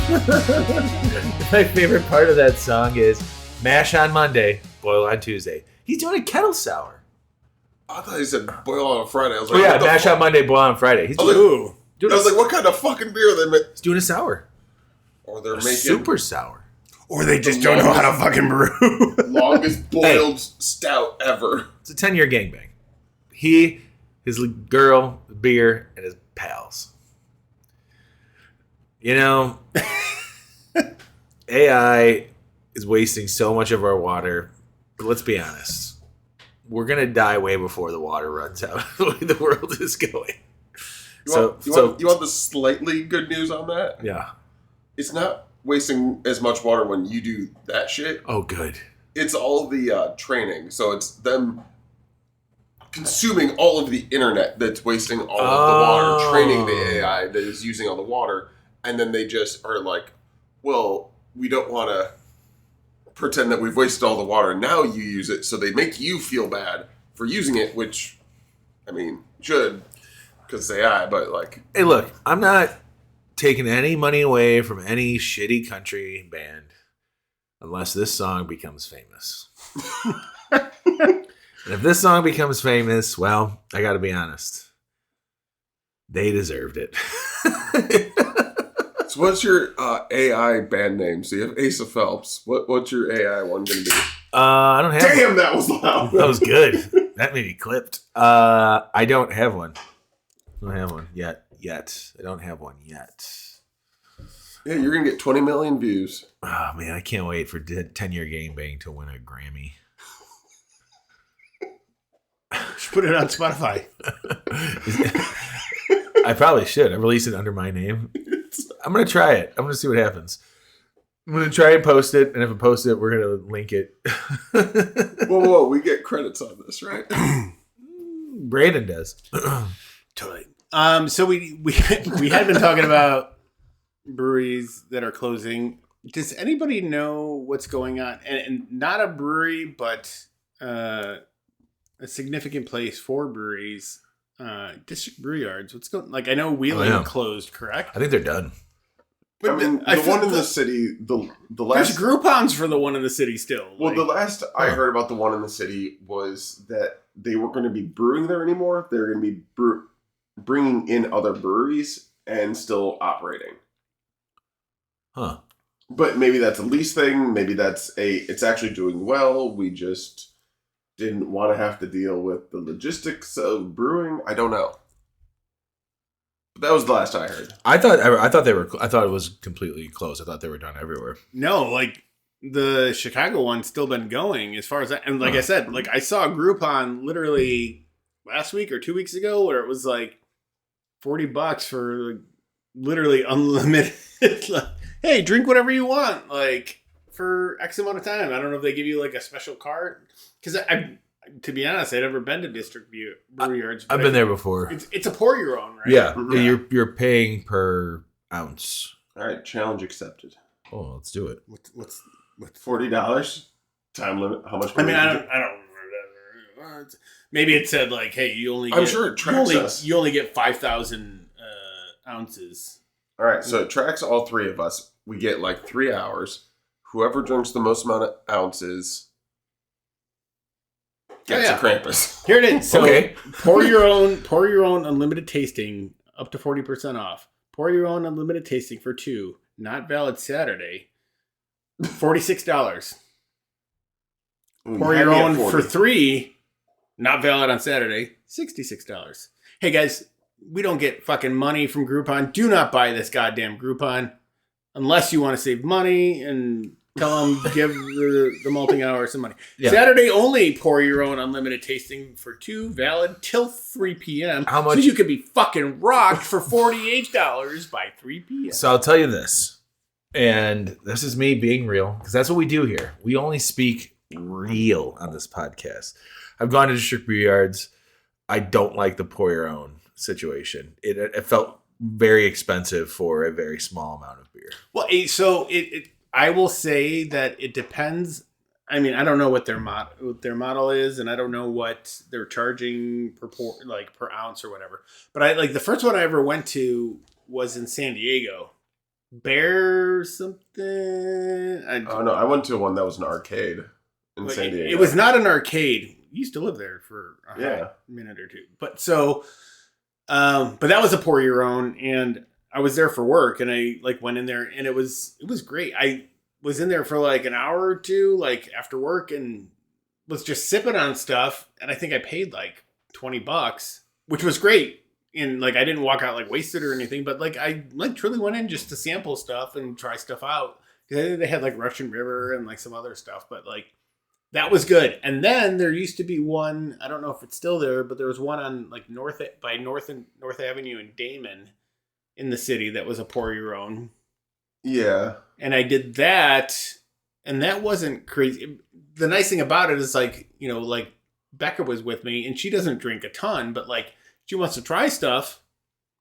My favorite part of that song is mash on Monday, boil on Tuesday. He's doing a kettle sour.
I thought he said boil on a Friday. I was
Oh
like,
yeah,
what the
mash
fuck?
on Monday, boil on Friday. He's
I was
doing,
like,
dude,
I was like, what kind of fucking beer are they making?
he's doing a sour.
Or they're
A
making
super sour.
Or they just don't know how to fucking brew.
longest boiled stout ever.
It's a 10-year gangbang. He, his girl, beer, and his pals. AI is wasting so much of our water. But let's be honest. We're going to die way before the water runs out the way the world is going.
You want the slightly good news on that?
Yeah.
It's not wasting as much water when you do that shit.
Oh, good.
It's all the training. So it's them consuming all of the internet that's wasting all of the water, training the AI that is using all the water, and then they just are like, well, we don't want to pretend that we've wasted all the water, and now you use it, so they make you feel bad for using it, which, I mean, should, because it's AI, but like...
Hey, look, I'm not taking any money away from any shitty country band unless this song becomes famous. And if this song becomes famous, well, I got to be honest. They deserved it.
It's what's your AI band name? So you have Asa Phelps. What's your AI one going to be?
I don't have.
Damn, that was loud.
That was good. That made me clipped. I don't have one. I don't have one yet. I don't have one yet.
Yeah, you're going to get 20 million views.
Oh, man, I can't wait for 10-year gangbang to win a Grammy.
Just put it on Spotify.
I probably should. I release it under my name. I'm going to try it. I'm going to see what happens. I'm going to try and post it, and if I post it, we're going to link it.
Whoa, we get credits on this, right?
Brandon does.
Totally. So we had been talking about breweries that are closing. Does anybody know what's going on? And not a brewery, but a significant place for breweries. District Brew Yards. What's going? Like I know Wheeling closed, correct?
I think they're done.
But I mean, the one in the city, the last...
There's Groupons for the one in the city still.
Well, the last I heard about the one in the city was that they weren't going to be brewing there anymore. They were going to be bringing in other breweries and still operating.
Huh.
But maybe that's a lease thing. Maybe it's actually doing well. We just didn't want to have to deal with the logistics of brewing. I don't know. That was the last I heard.
I thought it was completely closed. I thought they were done everywhere.
No, like the Chicago one's still been going as far as that. And like I said, like I saw a Groupon literally last week or 2 weeks ago where it was like $40 for like, literally unlimited. Like, hey, drink whatever you want, like for X amount of time. I don't know if they give you like a special card because to be honest, I'd never been to District Brewery Yards.
I've been there before.
It's a pour your own, right?
Yeah, you're paying per ounce.
All right, challenge accepted.
Oh, let's do it.
What's
$40 time limit? How much?
I mean, I don't remember that. Maybe it said like, hey, you only.
I'm sure it tracks us.
You only get 5,000 ounces.
All right, so it tracks all three of us. We get like 3 hours. Whoever drinks the most amount of ounces gets a Krampus.
Here it is. So
okay.
pour your own unlimited tasting up to 40% off. Pour your own unlimited tasting for 2, not valid Saturday. $46. Pour your own for 3, not valid on Saturday. $66. Hey guys, we don't get fucking money from Groupon. Do not buy this goddamn Groupon unless you want to save money and tell them give the malting hour some money. Yeah. Saturday only pour your own unlimited tasting for 2, valid till 3 p.m.
How much?
So you could be fucking rocked for $48 by 3 p.m.
So I'll tell you this, and this is me being real because that's what we do here. We only speak real on this podcast. I've gone to District Brew Yards. I don't like the pour your own situation. It felt very expensive for a very small amount of beer.
Well, so I will say that it depends. I mean, I don't know what their model is, and I don't know what they're charging per ounce or whatever. But I like the first one I ever went to was in San Diego. Bear something.
I went to one that was an arcade in San Diego.
It was not an arcade. You used to live there for a minute or two. But so, but that was a pour your own, and I was there for work, and I like went in there, and it was great. I was in there for like an hour or two, like after work, and was just sipping on stuff, and I think I paid like $20, which was great. And like I didn't walk out like wasted or anything, but like I like truly went in just to sample stuff and try stuff out because I think they had like Russian River and like some other stuff, but like. That was good. And then there used to be one, I don't know if it's still there, but there was one on like North Avenue in Damon in the city that was a pour your own.
Yeah.
And I did that, and that wasn't crazy. The nice thing about it is like, you know, like Becca was with me and she doesn't drink a ton, but like she wants to try stuff.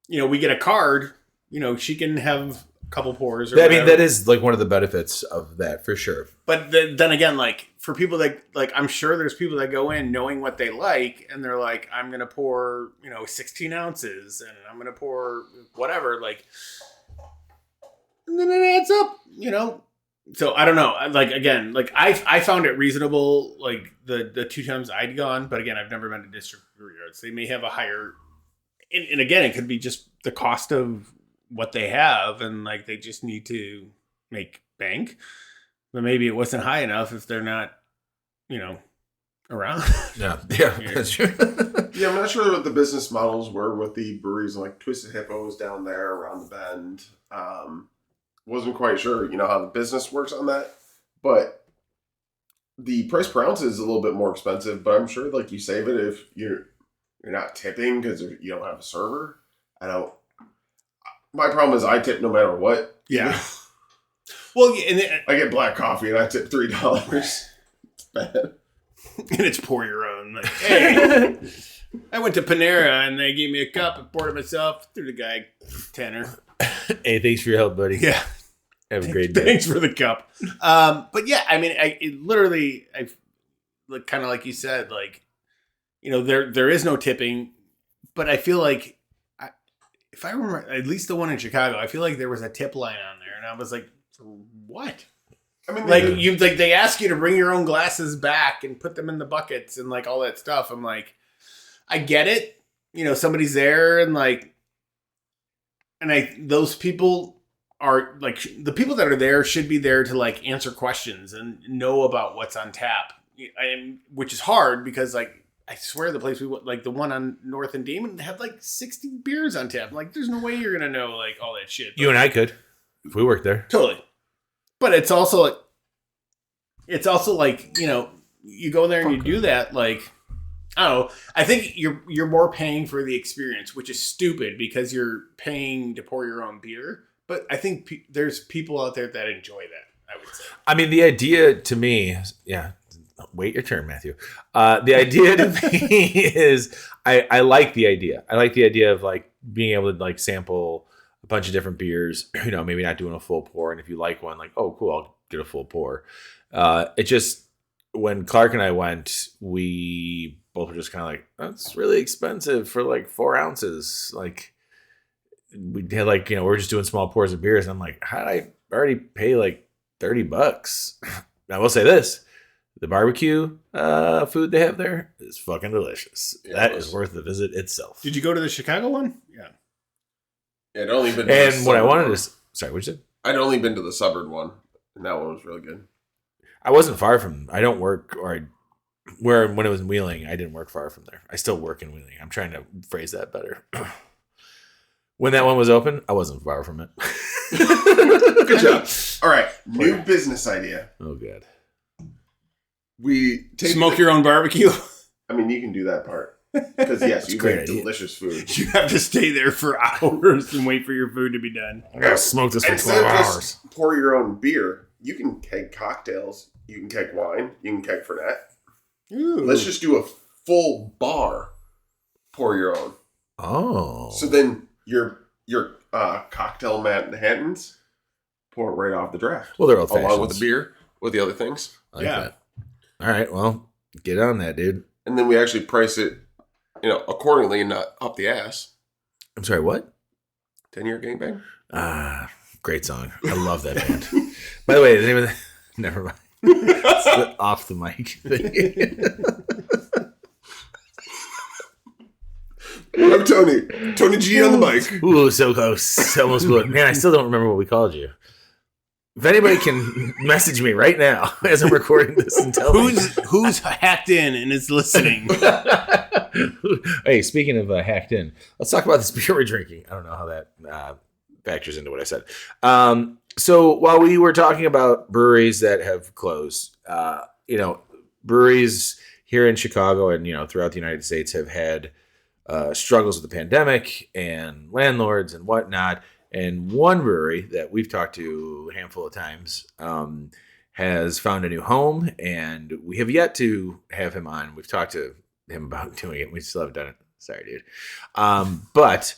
You know, we get a card, you know, she can have couple pours or whatever.
That is like one of the benefits of that for sure.
But then again, like for people that like, I'm sure there's people that go in knowing what they like and they're like, I'm going to pour, 16 ounces and I'm going to pour whatever, like, and then it adds up, So I don't know. Like, again, like I found it reasonable, like the 2 times I'd gone, but again, I've never been to District Brewery Yards. They may have a higher, and again, it could be just the cost of what they have, and like they just need to make bank. But maybe it wasn't high enough if they're not, around.
Yeah, that's true.
Yeah, I'm not sure what the business models were with the breweries like Twisted Hippos down there around the bend. Wasn't quite sure, how the business works on that. But the price per ounce is a little bit more expensive, but I'm sure like you save it if you're not tipping because you don't have a server. My problem is I tip no matter what.
Yeah. Well, and
I get black coffee and I tip $3. It's bad.
And it's pour your own. Like, hey, I went to Panera and they gave me a cup. I poured it myself. Threw the guy $10.
Hey, thanks for your help, buddy.
Yeah.
Have a great day.
Thanks for the cup. But yeah, I mean, I kind of like you said, like, there is no tipping, but I feel like if I remember, at least the one in Chicago, I feel like there was a tip line on there, and I was like, for what? I mean, they ask you to bring your own glasses back and put them in the buckets and like all that stuff. I'm like, I get it. Somebody's there and like, those people are like, the people that are there should be there to like answer questions and know about what's on tap. Which is hard because like, I swear the place we went, like the one on North and Demon, had like 60 beers on tap. Like, there's no way you're gonna know like all that shit.
You and I could, if we worked there.
Totally. But it's also like, you go there and you do that. Like, I don't know. I think you're more paying for the experience, which is stupid because you're paying to pour your own beer. But I think there's people out there that enjoy that, I would say.
I mean, the idea to me, yeah. Wait your turn, Matthew. The idea to me is I like the idea. I like the idea of like being able to like sample a bunch of different beers, maybe not doing a full pour. And if you like one, like, oh, cool, I'll get a full pour. It just, when Clark and I went, we both were just kind of like, that's really expensive for like 4 ounces. Like we had like, we're just doing small pours of beers. And I'm like, how did I already pay like $30? I will say this. The barbecue food they have there is fucking delicious. Yeah, that is worth the visit itself.
Did you go to the Chicago one? Yeah.
I'd only been to
and what I wanted is... Sorry, what you said?
I'd only been to the suburb one, and that one was really good.
I wasn't far from... I don't work... when it was in Wheeling, I didn't work far from there. I still work in Wheeling. I'm trying to phrase that better. When that one was open, I wasn't far from it.
Good job. All right. New business idea.
Oh, God.
We
smoke your own barbecue.
I mean, you can do that part because yes, you make delicious food.
You have to stay there for hours and wait for your food to be done.
I gotta smoke this for 12 hours.
Pour your own beer. You can keg cocktails. You can keg wine. You can keg Fernet.
Ooh.
Let's just do a full bar. Pour your own.
Oh.
So then your cocktail Manhattans pour it right off the draft.
Well, they're old-fashioned.
Along with the beer, with the other things.
I like that. All right, well, get on that, dude.
And then we actually price it, accordingly and not up the ass.
I'm sorry, what?
10-Year Gangbang?
Great song. I love that band. By the way, the name of the... Never mind. It's off the mic.
I'm Tony. Tony G on the mic.
Ooh, so close. Almost blew it. Man, I still don't remember what we called you. If anybody can message me right now as I'm recording this and tell me.
Who's hacked in and is listening?
Hey, speaking of hacked in, let's talk about this beer we're drinking. I don't know how that factors into what I said. So while we were talking about breweries that have closed, breweries here in Chicago and, throughout the United States have had struggles with the pandemic and landlords and whatnot. And one brewery that we've talked to a handful of times has found a new home, and we have yet to have him on. We've talked to him about doing it. We still haven't done it. Sorry, dude. But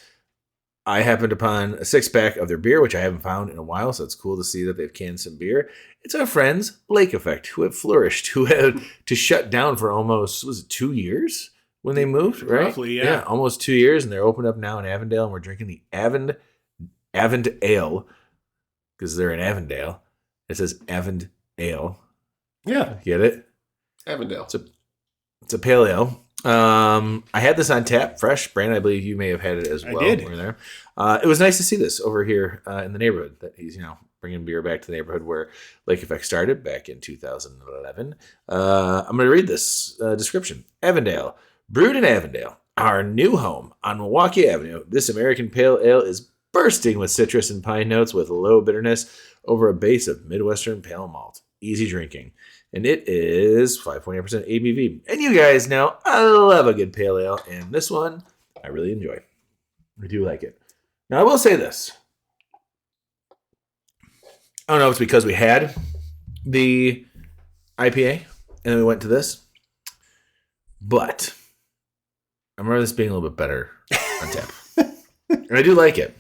I happened upon a 6-pack of their beer, which I haven't found in a while, so it's cool to see that they've canned some beer. It's our friends, Lake Effect, who have flourished, who had to shut down for almost, 2 years when they moved, right?
Roughly, yeah.
Almost 2 years, and they're opened up now in Avondale, and we're drinking the Avond Ale, because they're in Avondale. It says Avond Ale.
Yeah.
Get it?
Avondale.
It's a pale ale. I had this on tap, fresh. Brandon, I believe you may have had it as well.
I did.
Over there. It was nice to see this over here in the neighborhood. That he's bringing beer back to the neighborhood where Lake Effect started back in 2011. I'm going to read this description. Avondale, brewed in Avondale, our new home on Milwaukee Avenue. This American Pale Ale is bursting with citrus and pine notes with low bitterness over a base of Midwestern pale malt. Easy drinking. And it is 5.8% ABV. And you guys know I love a good pale ale. And this one, I really enjoy. I do like it. Now, I will say this. I don't know if it's because we had the IPA and then we went to this. But I remember this being a little bit better on tap. And I do like it.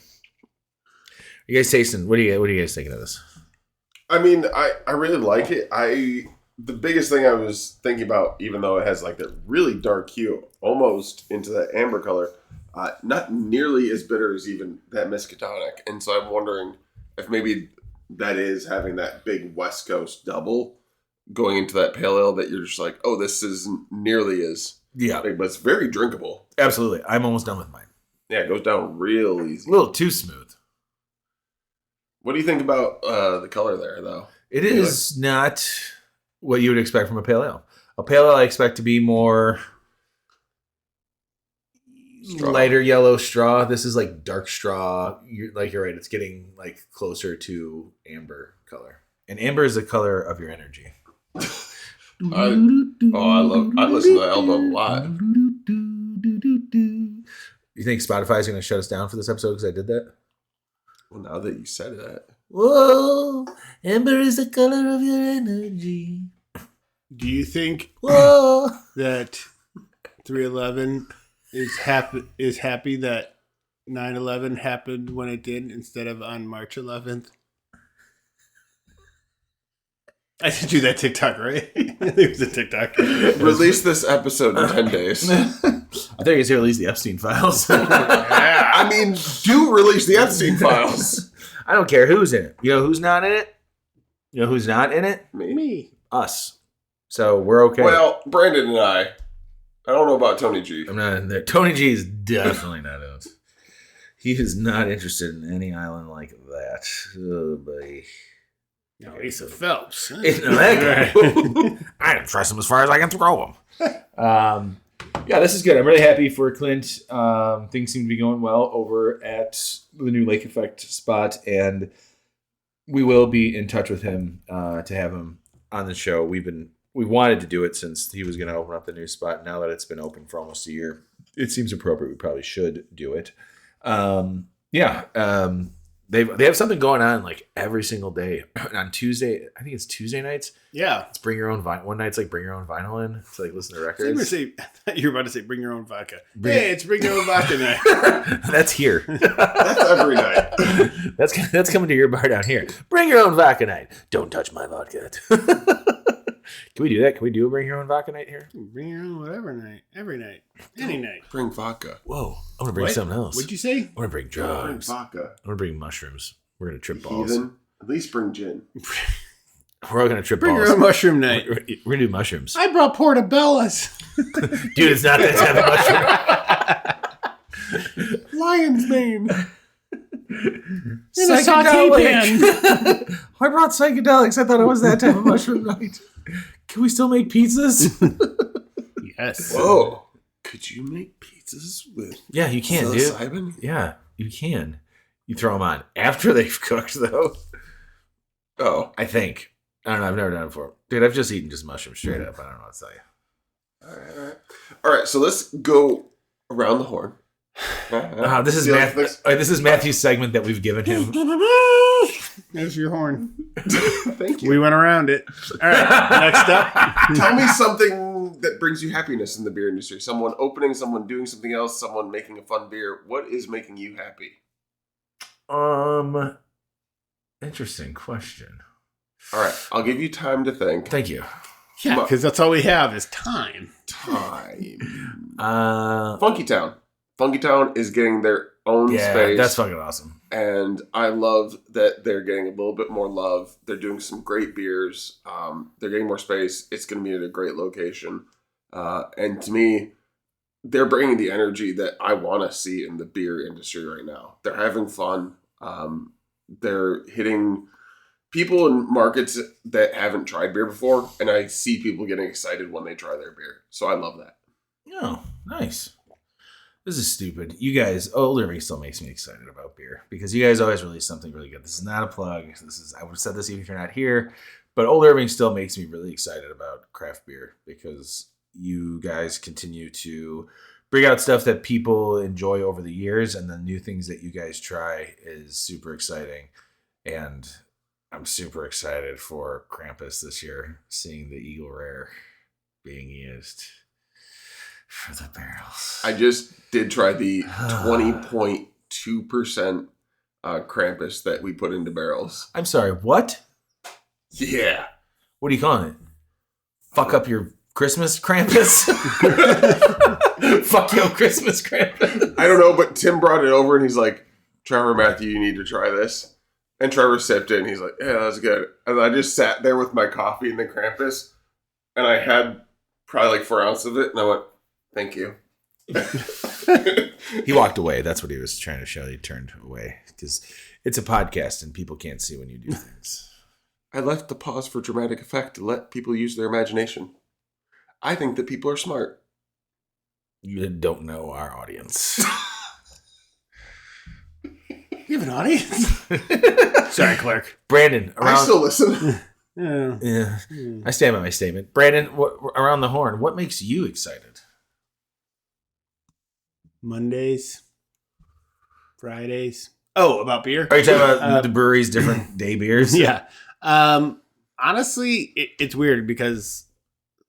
You guys tasting? What are you guys thinking of this?
I mean, I really like it. The biggest thing I was thinking about, even though it has like that really dark hue, almost into that amber color, not nearly as bitter as even that Miskatonic. And so I'm wondering if maybe that is having that big West Coast double going into that pale ale that you're just like, oh, this isn't nearly as big, but it's very drinkable.
Absolutely. I'm almost done with mine.
Yeah, it goes down real easy.
A little too smooth.
What do you think about the color there, though?
It is not what you would expect from a pale ale. A pale ale I expect to be more lighter yellow straw. This is like dark straw. You're right. It's getting like closer to amber color. And amber is the color of your energy.
I listen to that album a lot.
You think Spotify is going to shut us down for this episode because I did that?
Well, now that you said that.
Whoa, amber is the color of your energy.
Do you think
Whoa.
that 311 is happy that 9/11 happened when it did instead of on March 11th? I sent you that TikTok, right? I think it was a TikTok.
Release this episode in 10 days.
I thought you guys to release the Epstein files.
I mean, do release the Epstein files.
I don't care who's in it. You know who's not in it? You know who's not in it?
Me.
Us. So we're okay.
Well, Brandon and I don't know about Tony G.
I'm not in there. Tony G is definitely not in it. He is not interested in any island like that. Oh, buddy.
No, Asa Phelps.
That guy. I don't trust him as far as I can throw him. Yeah, this is good. I'm really happy for Clint. Things seem to be going well over at the new Lake Effect spot, and we will be in touch with him to have him on the show. We wanted to do it since he was going to open up the new spot. Now that it's been open for almost a year, it seems appropriate. We probably should do it. They have something going on like every single day. On Tuesday, I think it's Tuesday nights.
Yeah.
It's bring your own vinyl. One night's like bring your own vinyl in to like listen to records.
I thought you were about to say bring your own vodka. It's bring your own vodka night.
That's here.
That's every night.
That's coming to your bar down here. Bring your own vodka night. Don't touch my vodka. Can we do that? Can we do a bring your own vodka night here?
Bring your own whatever night. Every night. Any night.
Bring vodka.
Whoa. I'm going to bring something else.
What'd you say?
I'm going to bring drugs.
Bring vodka.
I'm going to bring mushrooms. We're going to trip balls.
Heathen. At least bring gin.
We're all going to trip
Bring
balls.
your own mushroom night.
We're going to do mushrooms.
I brought portobellas.
Dude, it's not that type of mushroom.
Lion's mane.
In a saute pan. I brought psychedelics. I thought it was that type of mushroom night. Can we still make pizzas?
Yes.
Whoa. Could you make pizzas with
Yeah, you can, dude.
psilocybin?
Yeah, you can. You throw them on after they've cooked, though.
Oh.
I think. I don't know. I've never done it before. Dude, I've just eaten just mushrooms straight up. I don't know what to tell you.
All right. So let's go around the horn.
This is this is Matthew's segment that we've given him.
There's your horn.
Thank you.
We went around it. All right. Next up.
Tell me something that brings you happiness in the beer industry. Someone opening, someone doing something else, someone making a fun beer. What is making you happy?
Interesting question.
All right. I'll give you time to think.
Thank you.
Yeah, because that's all we have is time.
Funky Town. Funky Town is getting their own space.
That's fucking awesome.
And I love that they're getting a little bit more love. They're doing some great beers. They're getting more space. It's going to be at a great location. And to me, they're bringing the energy that I want to see in the beer industry right now. They're having fun. They're hitting people in markets that haven't tried beer before, and I see people getting excited when they try their beer. So I love that.
Oh, nice. This is stupid. You guys, Old Irving still makes me excited about beer because you guys always release something really good. This is not a plug. I would have said this even if you're not here, but Old Irving still makes me really excited about craft beer because you guys continue to bring out stuff that people enjoy over the years, and the new things that you guys try is super exciting. And I'm super excited for Krampus this year, seeing the Eagle Rare being used for the barrels.
I just did try the 20.2% Krampus that we put into barrels.
I'm sorry, what?
Yeah.
What are you calling it? Fuck up your Christmas Krampus? Fuck your Christmas Krampus.
I don't know, but Tim brought it over and he's like, Trevor, Matthew, you need to try this. And Trevor sipped it and he's like, yeah, that was good. And I just sat there with my coffee and the Krampus, and I had probably like 4 ounces of it, and I went, thank you.
He walked away. That's what he was trying to show. He turned away because it's a podcast and people can't see when you do things.
I left the pause for dramatic effect to let people use their imagination. I think that people are smart.
You don't know our audience.
You have an audience? Sorry, Clark.
Brandon,
I still listen.
Yeah. I stand by my statement. Brandon, around the horn, what makes you excited?
Mondays, Fridays. Oh, about beer?
Are you talking about the breweries, different day beers?
Yeah. Honestly, it's weird because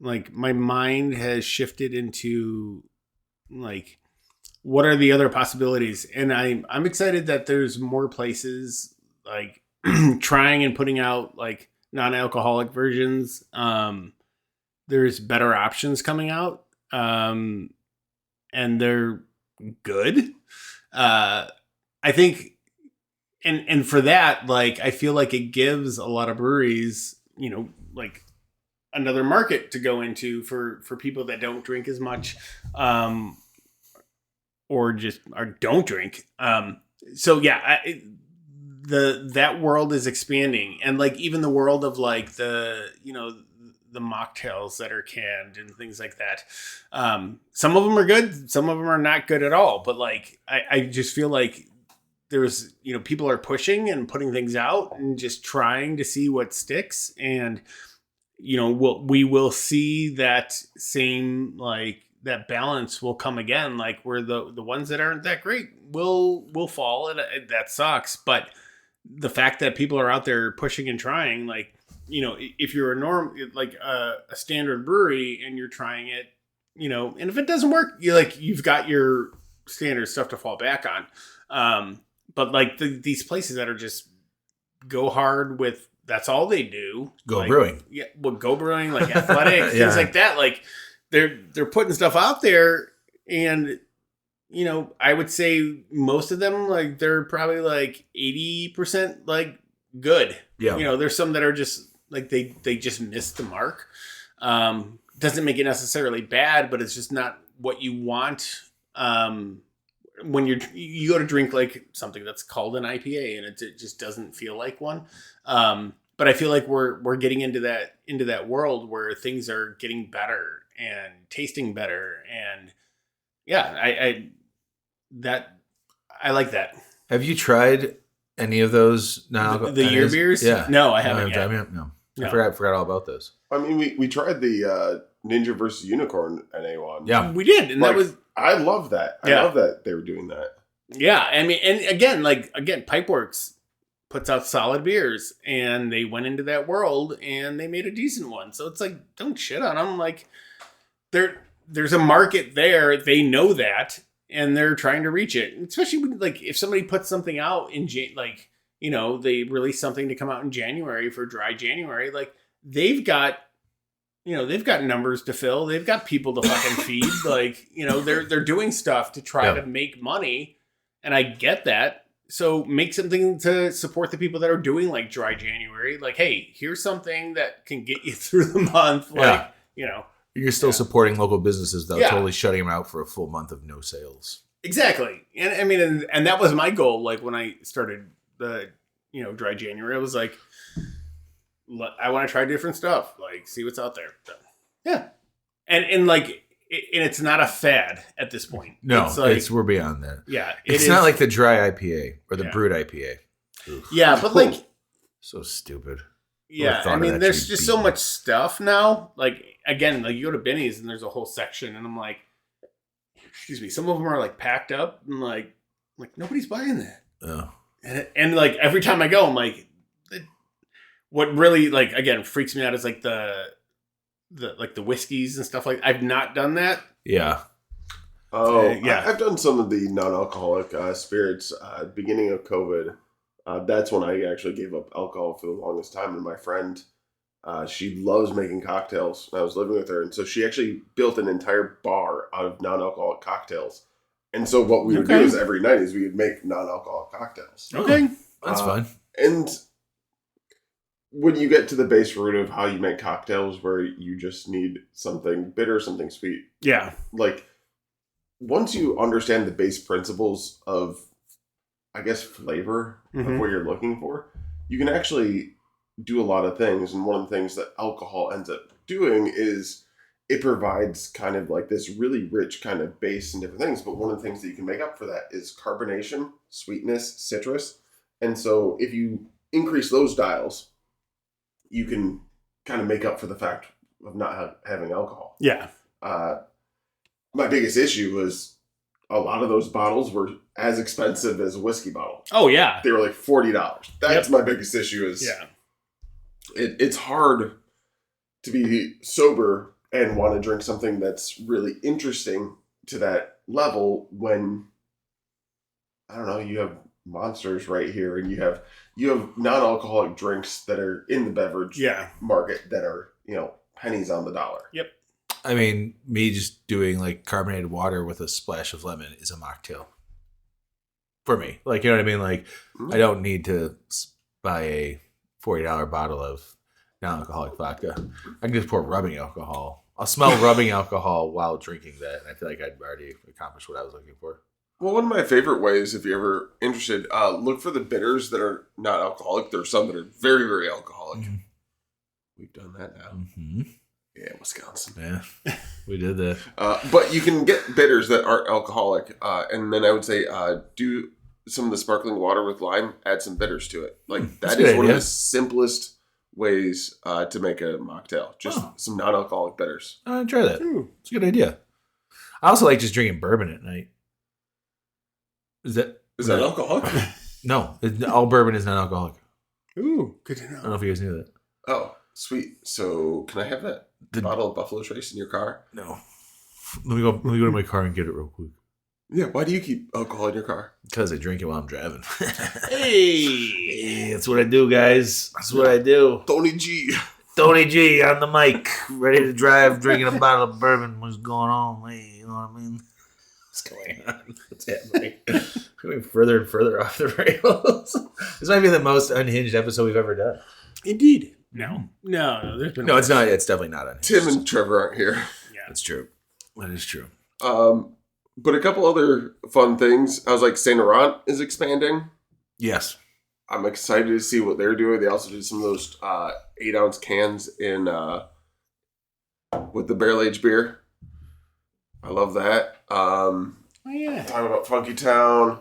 like my mind has shifted into like, what are the other possibilities? And I'm excited that there's more places like trying and putting out like non-alcoholic versions. There's better options coming out. And they're good. I think, and for that, like, I feel like it gives a lot of breweries, like another market to go into for people that don't drink as much, or don't drink. So yeah, that world is expanding, and like even the world of like the mocktails that are canned and things like that. Some of them are good, some of them are not good at all. But like I just feel like there's people are pushing and putting things out and just trying to see what sticks, and we will see that same like that balance will come again, like where the ones that aren't that great will fall, and that sucks. But the fact that people are out there pushing and trying, like if you're a standard brewery and you're trying it, and if it doesn't work, you've got your standard stuff to fall back on. But like these places that are just go hard with, that's all they do.
Go brewing.
Yeah. Well, go brewing, like athletic, things like that. Like they're putting stuff out there, and I would say most of them, like they're probably like 80% like good. Yeah. There's some that are just like they just missed the mark. Doesn't make it necessarily bad, but it's just not what you want. When you go to drink like something that's called an IPA, and it just doesn't feel like one. But I feel like we're getting into that world where things are getting better and tasting better, and yeah, I like that.
Have you tried any of those now?
The year beers?
Yeah.
No, I haven't yet.
No. I forgot all about those.
I mean, we tried the Ninja versus Unicorn NA one.
Yeah,
we did, and that was.
I love that. I love that they were doing that.
Yeah, I mean, and again, Pipeworks puts out solid beers, and they went into that world and they made a decent one. So it's like, don't shit on them. Like, there's a market there. They know that, and they're trying to reach it. Especially when, like, if somebody puts something out in they release something to come out in January for dry January. Like, they've got numbers to fill. They've got people to fucking feed. Like, they're doing stuff to try to make money. And I get that. So make something to support the people that are doing like dry January. Like, hey, here's something that can get you through the month. Like,
You're still supporting local businesses, though,
Yeah.
totally shutting them out for a full month of no sales.
Exactly. And I mean, and that was my goal. Like when I started the, dry January, I was like, I want to try different stuff, like see what's out there. So, yeah. And like, it's not a fad at this point.
No,
it's like,
we're beyond that.
Yeah.
It's not like the dry IPA or the brewed IPA. Oof.
Yeah. But like,
so stupid.
Yeah. I mean, there's just so much stuff now. Like, again, like you go to Benny's and there's a whole section and I'm like, excuse me, some of them are like packed up and like nobody's buying that.
Oh.
And like every time I go, I'm like, what really like again freaks me out is like the whiskeys and stuff like. I've not done that.
Yeah.
Oh,
yeah.
I've done some of the non-alcoholic spirits. Beginning of COVID, that's when I actually gave up alcohol for the longest time. And my friend, she loves making cocktails. I was living with her, and so she actually built an entire bar out of non-alcoholic cocktails. And so what we would do is every night is we would make non-alcoholic cocktails.
Okay,
that's fun.
And when you get to the base root of how you make cocktails, where you just need something bitter, something sweet.
Yeah.
Like, once you understand the base principles of, I guess, flavor of what you're looking for, you can actually do a lot of things. And one of the things that alcohol ends up doing is it provides kind of like this really rich kind of base and different things. But one of the things that you can make up for that is carbonation, sweetness, citrus. And so if you increase those dials, you can kind of make up for the fact of not having alcohol.
Yeah.
My biggest issue was a lot of those bottles were as expensive as a whiskey bottle.
Oh, yeah.
They were like $40. That's my biggest issue is it's hard to be sober and want to drink something that's really interesting to that level when, I don't know, you have Monsters right here and you have non-alcoholic drinks that are in the beverage market that are, pennies on the dollar.
Yep.
I mean, me just doing like carbonated water with a splash of lemon is a mocktail for me. Like, you know what I mean? Like, I don't need to buy a $40 bottle of non-alcoholic vodka. I can just pour rubbing alcohol. I'll smell rubbing alcohol while drinking that, and I feel like I'd already accomplished what I was looking for.
Well, one of my favorite ways, if you're ever interested, look for the bitters that are not alcoholic. There's some that are very, very alcoholic. Mm-hmm. We've done that now. Mm-hmm. Yeah, Wisconsin.
Yeah, we did that.
But you can get bitters that aren't alcoholic. And then I would say do some of the sparkling water with lime, add some bitters to it. Like that is one of the simplest ways to make a mocktail. Just some non-alcoholic bitters.
Try that. It's a good idea. I also like just drinking bourbon at night. Is that
alcoholic?
No, all bourbon is non-alcoholic.
Ooh, good to know.
I don't know if you guys knew that.
Oh, sweet. So can I have that bottle of Buffalo Trace in your car?
No. Let me go to my car and get it real quick.
Yeah, why do you keep alcohol in your car?
Because I drink it while I'm driving.
Hey,
that's what I do, guys. That's what I do.
Tony G
on the mic, ready to drive, drinking a bottle of bourbon. What's going on? Hey, you know what I mean? What's going on? What's happening? Going further and further off the rails. This might be the most unhinged episode we've ever done.
Indeed. No. There's been
it's not. It's definitely not unhinged.
Tim and Trevor aren't here.
Yeah,
that's true. That is true.
But a couple other fun things. I was like, Saint Laurent is expanding.
Yes.
I'm excited to see what they're doing. They also did some of those 8-ounce cans in with the barrel aged beer. I love that. Talking about Funky Town.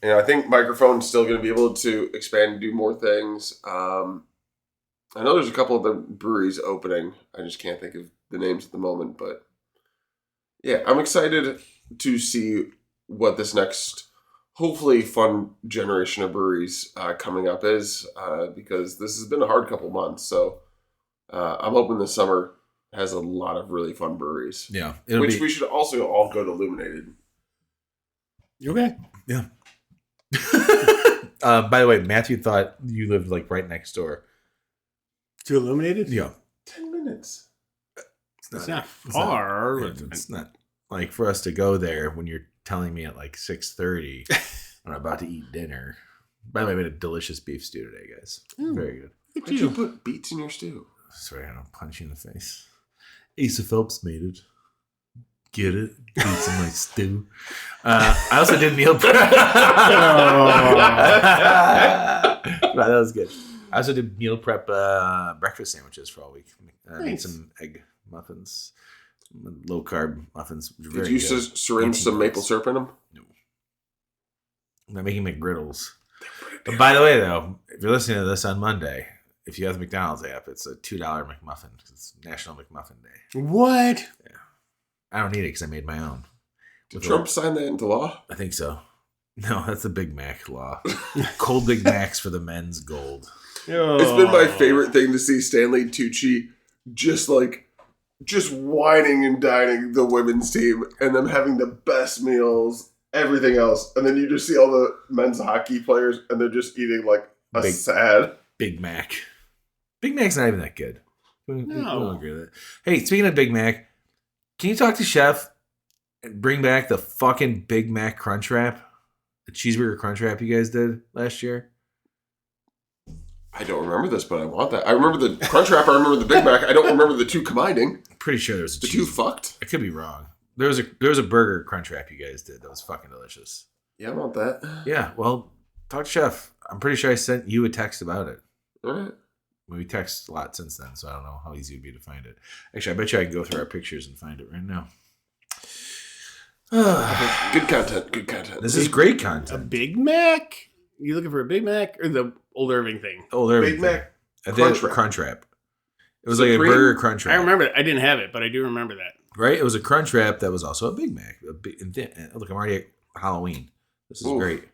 I think Microphone's still going to be able to expand and do more things. I know there's a couple of the breweries opening. I just can't think of the names at the moment. But yeah, I'm excited to see what this next, hopefully fun generation of breweries coming up is, because this has been a hard couple months. So I'm hoping this summer has a lot of really fun breweries.
Yeah.
We should also all go to Illuminated.
You okay?
Yeah. By the way, Matthew thought you lived like right next door.
To Illuminated?
Yeah.
10 minutes.
It's not far.
It's not like for us to go there when you're telling me at like 6:30 I'm about to eat dinner. By the way, I made a delicious beef stew today, guys. Very good.
Why did you put beets in your stew?
Sorry, I don't punch you in the face. Asa Phelps made it. Get it? Eat some nice stew. I also did meal prep. Wow, that was good. I also did meal prep breakfast sandwiches for all week. I made some egg muffins, low carb muffins.
Did you syringe some maple syrup in them?
No. I'm making McGriddles. But by the way, though, if you're listening to this on Monday, if you have the McDonald's app, it's a $2 McMuffin. It's National McMuffin Day.
What?
Yeah. I don't need it because I made my own.
Did Trump sign that into law?
I think so. No, that's the Big Mac law. Cold Big Macs for the men's gold.
It's been my favorite thing to see Stanley Tucci just whining and dining the women's team and them having the best meals, everything else. And then you just see all the men's hockey players and they're just eating like a sad
Big Mac. Big Mac's not even that good.
No.
I don't agree with it. Hey, speaking of Big Mac, can you talk to Chef and bring back the fucking Big Mac Crunch Wrap? The cheeseburger Crunch Wrap you guys did last year?
I don't remember this, but I want that. I remember the Crunch Wrap. I remember the Big Mac. I don't remember the two combining.
I'm pretty sure there was
the two fucked.
I could be wrong. There was a burger Crunch Wrap you guys did that was fucking delicious.
Yeah, I want that.
Yeah, well, talk to Chef. I'm pretty sure I sent you a text about it.
All right.
We text a lot since then, so I don't know how easy it would be to find it. Actually, I bet you I can go through our pictures and find it right now.
Good content. Good content.
This is great
A
content.
Big Mac? You looking for a Big Mac or the Old Irving thing?
Old Irving
Big Mac
I
Crunch
did
Wrap.
Crunch Wrap. It was
Supreme?
like a burger Crunch Wrap.
I remember it. I didn't have it, but I do remember that.
Right? It was a Crunch Wrap that was also a Big Mac. Look, I'm already at Halloween. This is great.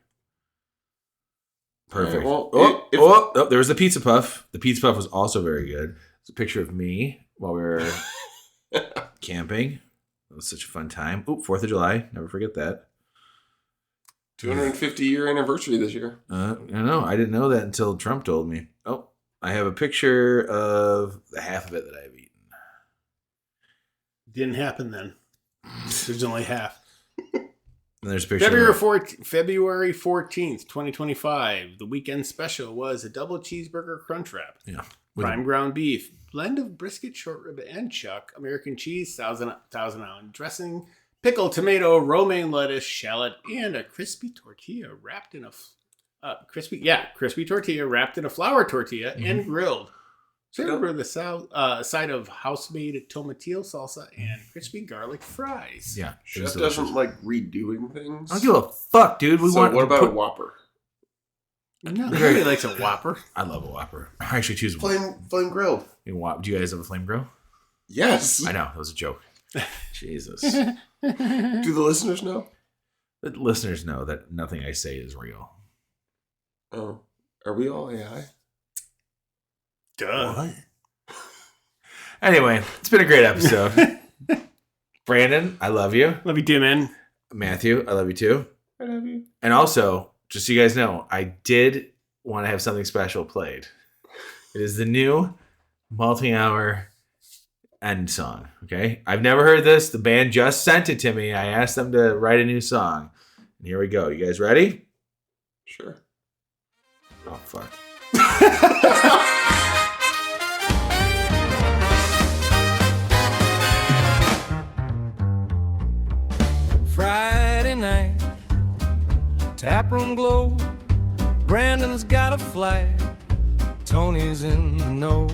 Perfect.
Right, well,
There was the Pizza Puff. The Pizza Puff was also very good. It's a picture of me while we were camping. It was such a fun time. 4th of July. Never forget that.
250-year anniversary this year.
I know. I didn't know that until Trump told me. Oh, I have a picture of the half of it that I've eaten.
Didn't happen then. There's only half.
And there's a picture.
February 14th, 2025. The weekend special was a double cheeseburger Crunch Wrap.
Yeah.
Prime ground beef, blend of brisket, short rib, and chuck, American cheese, thousand ounce dressing, pickle, tomato, romaine lettuce, shallot, and a crispy tortilla wrapped in a crispy tortilla wrapped in a flour tortilla and grilled. Served with a side of house-made tomatillo salsa and crispy garlic fries.
Yeah.
Chef doesn't like redoing things.
I don't give a fuck, dude.
What about a Whopper?
No, nobody likes a Whopper.
I love a Whopper. I actually choose
Flame grilled.
Do you guys have a flame grill?
Yes.
I know. That was a joke. Jesus.
Do the listeners know?
The listeners know that nothing I say is real.
Oh. Are we all AI?
Duh.
What? Anyway, it's been a great episode. Brandon, I love you.
Love you too, man.
Matthew, I love you too.
I love you.
And also, just so you guys know, I did want to have something special played. It is the new multi-hour end song. Okay? I've never heard this. The band just sent it to me. I asked them to write a new song. And here we go. You guys ready?
Sure.
Oh, fuck.
Friday night, taproom glow. Brandon's got a flight. Tony's in the know.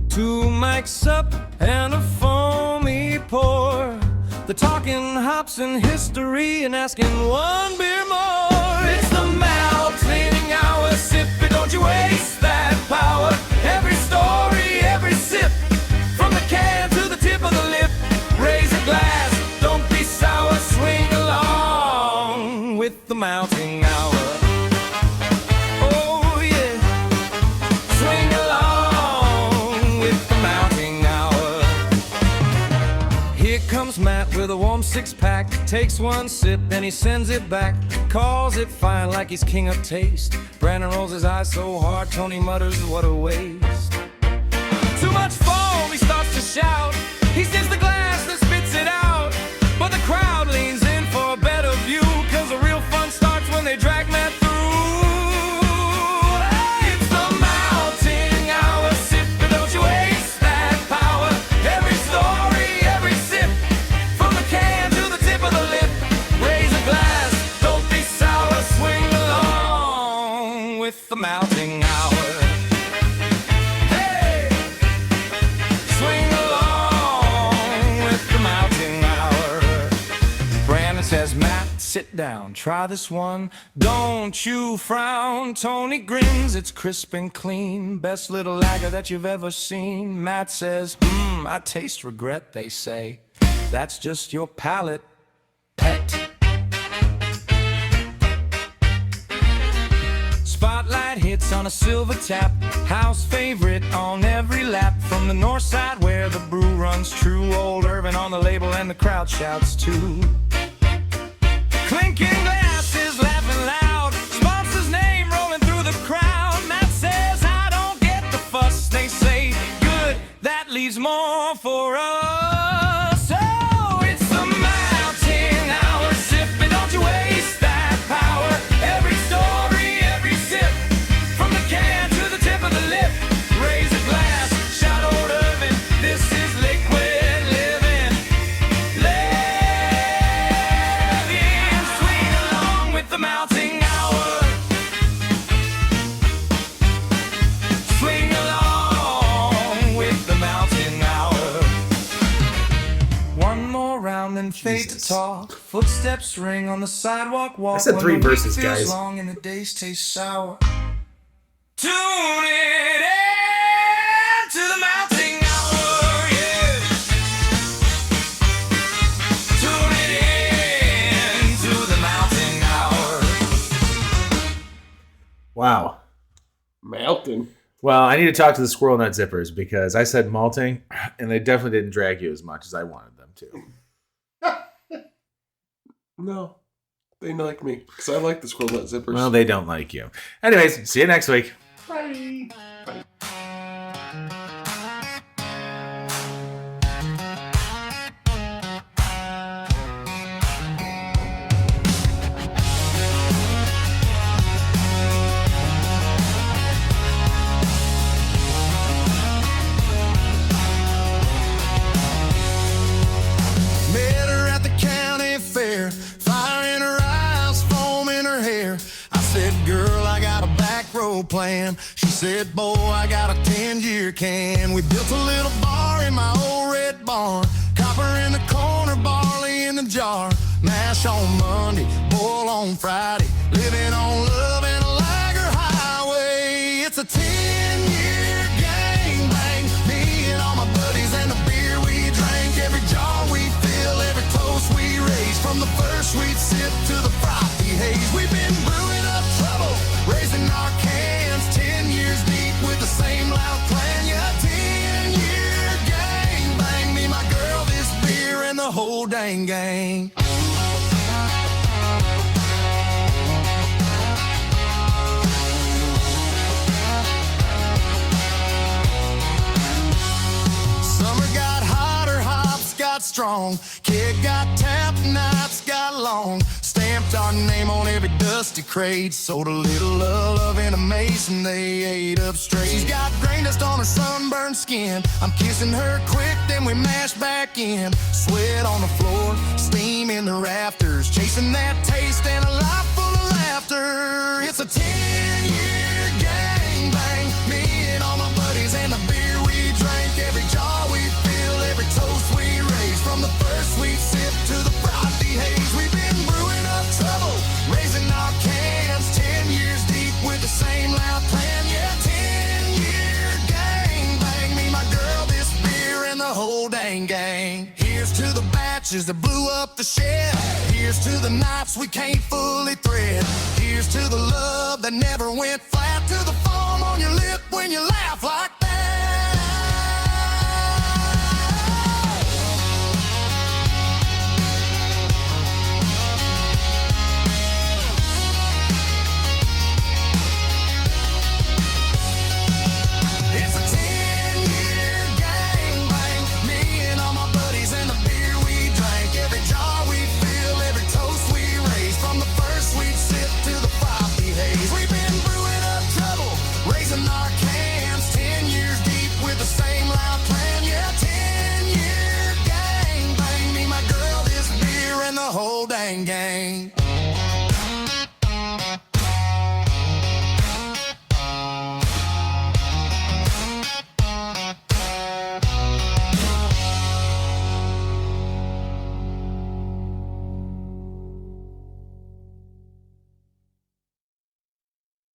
2 mics up and a foamy pour. The talking hops in history and asking 1 beer more. It's the melting hour. Sip it, don't you waste that power. Every story, every sip, from the can to the tip of the lip. Raise a glass, don't be sour. Swing along with the melting hour. Oh yeah, swing along with the melting hour. Here comes Matt with a warm 6-pack. Takes 1 sip and he sends it back. Calls it fine like he's king of taste. Brandon rolls his eyes so hard, Tony mutters, what a waste. Too much foam, he starts to shout. He sees the glass that spits it out. But the crowd leans in for a better view, cause the real fun starts when they drag Matt through. Hey, it's the melting hour. Sip it, don't you waste that power. Every with the melting hour. Hey! Swing along with the melting hour. Brandon says, Matt, sit down, try this one, don't you frown. Tony grins, it's crisp and clean, best little lager that you've ever seen. Matt says, I taste regret, they say, that's just your palate, pet. Spotlight hits on a silver tap, house favorite on every lap. From the north side where the brew runs true, old Irvin on the label and the crowd shouts too. Clinking glasses, laughing loud, sponsor's name rolling through the crowd. Matt says, I don't get the fuss, they say, good, that leaves more for us. Oh, it's the melting hour, sip it, don't you waste that power. Every story, every sip, from the can to the tip of the lip. Raise a glass, shout old Irvin, this is liquid living. Living, swing along with the melting hour. Swing along with the melting hour. One more round and fade to
Jesus.
talk. Footsteps ring on the sidewalk. Walk.
I said
when
3
the week
verses,
feels
guys.
long and the days taste sour. Tune it in to the melting hour, yeah. Tune it in to the melting hour.
Wow.
Melting.
Well, I need to talk to the Squirrel Nut Zippers because I said malting, and they definitely didn't drag you as much as I wanted them to.
No, they like me because I like the Squirrel Nut Zippers.
Well, they don't like you. Anyways, see you next week.
Bye.
Met her at the county fair, fire in her eyes, foam in her hair. I said, girl, I got a back row plan. She said, boy, I got a 10-year can. We built a little bar in my old red barn, copper in the corner, barley in the jar. Mash on Monday, boil on Friday, living on love and a lager highway. It's a 10-year gangbang, me and all my buddies and the beer we drank. Every jar we fill, every toast we raise, from the first sweet sip to the frothy haze. We've been brewing up trouble, raising our cans, 10 years deep with the same loud clan. Yeah, 10-year gangbang, me, my girl, this beer, and the whole dang gang. Summer got hotter, hops got strong, kid got tapped, nights got long. Stamped our name on every dusty crate, sold a little love in a mason they ate up straight. She's got grain dust on her sunburned skin, I'm kissing her quick, then we mash back in. Sweat on the floor, steam in the rafters, chasing that taste and a life full of laughter. It's a 10-year gangbang, me and all my buddies and the beer we drank. Every jar we fill, every toast we raise, from the first sweet sip to the frothy haze. We've been brewing up trouble, raising our cans, 10 years deep with the same loud plan. Yeah, 10-year gangbang, me, my girl, this beer, and the whole dang gang. Here's to the batches that blew up the shed. Here's to the nights we can't fully thread. Here's to the love that never went flat, to the foam on your lip when you laugh like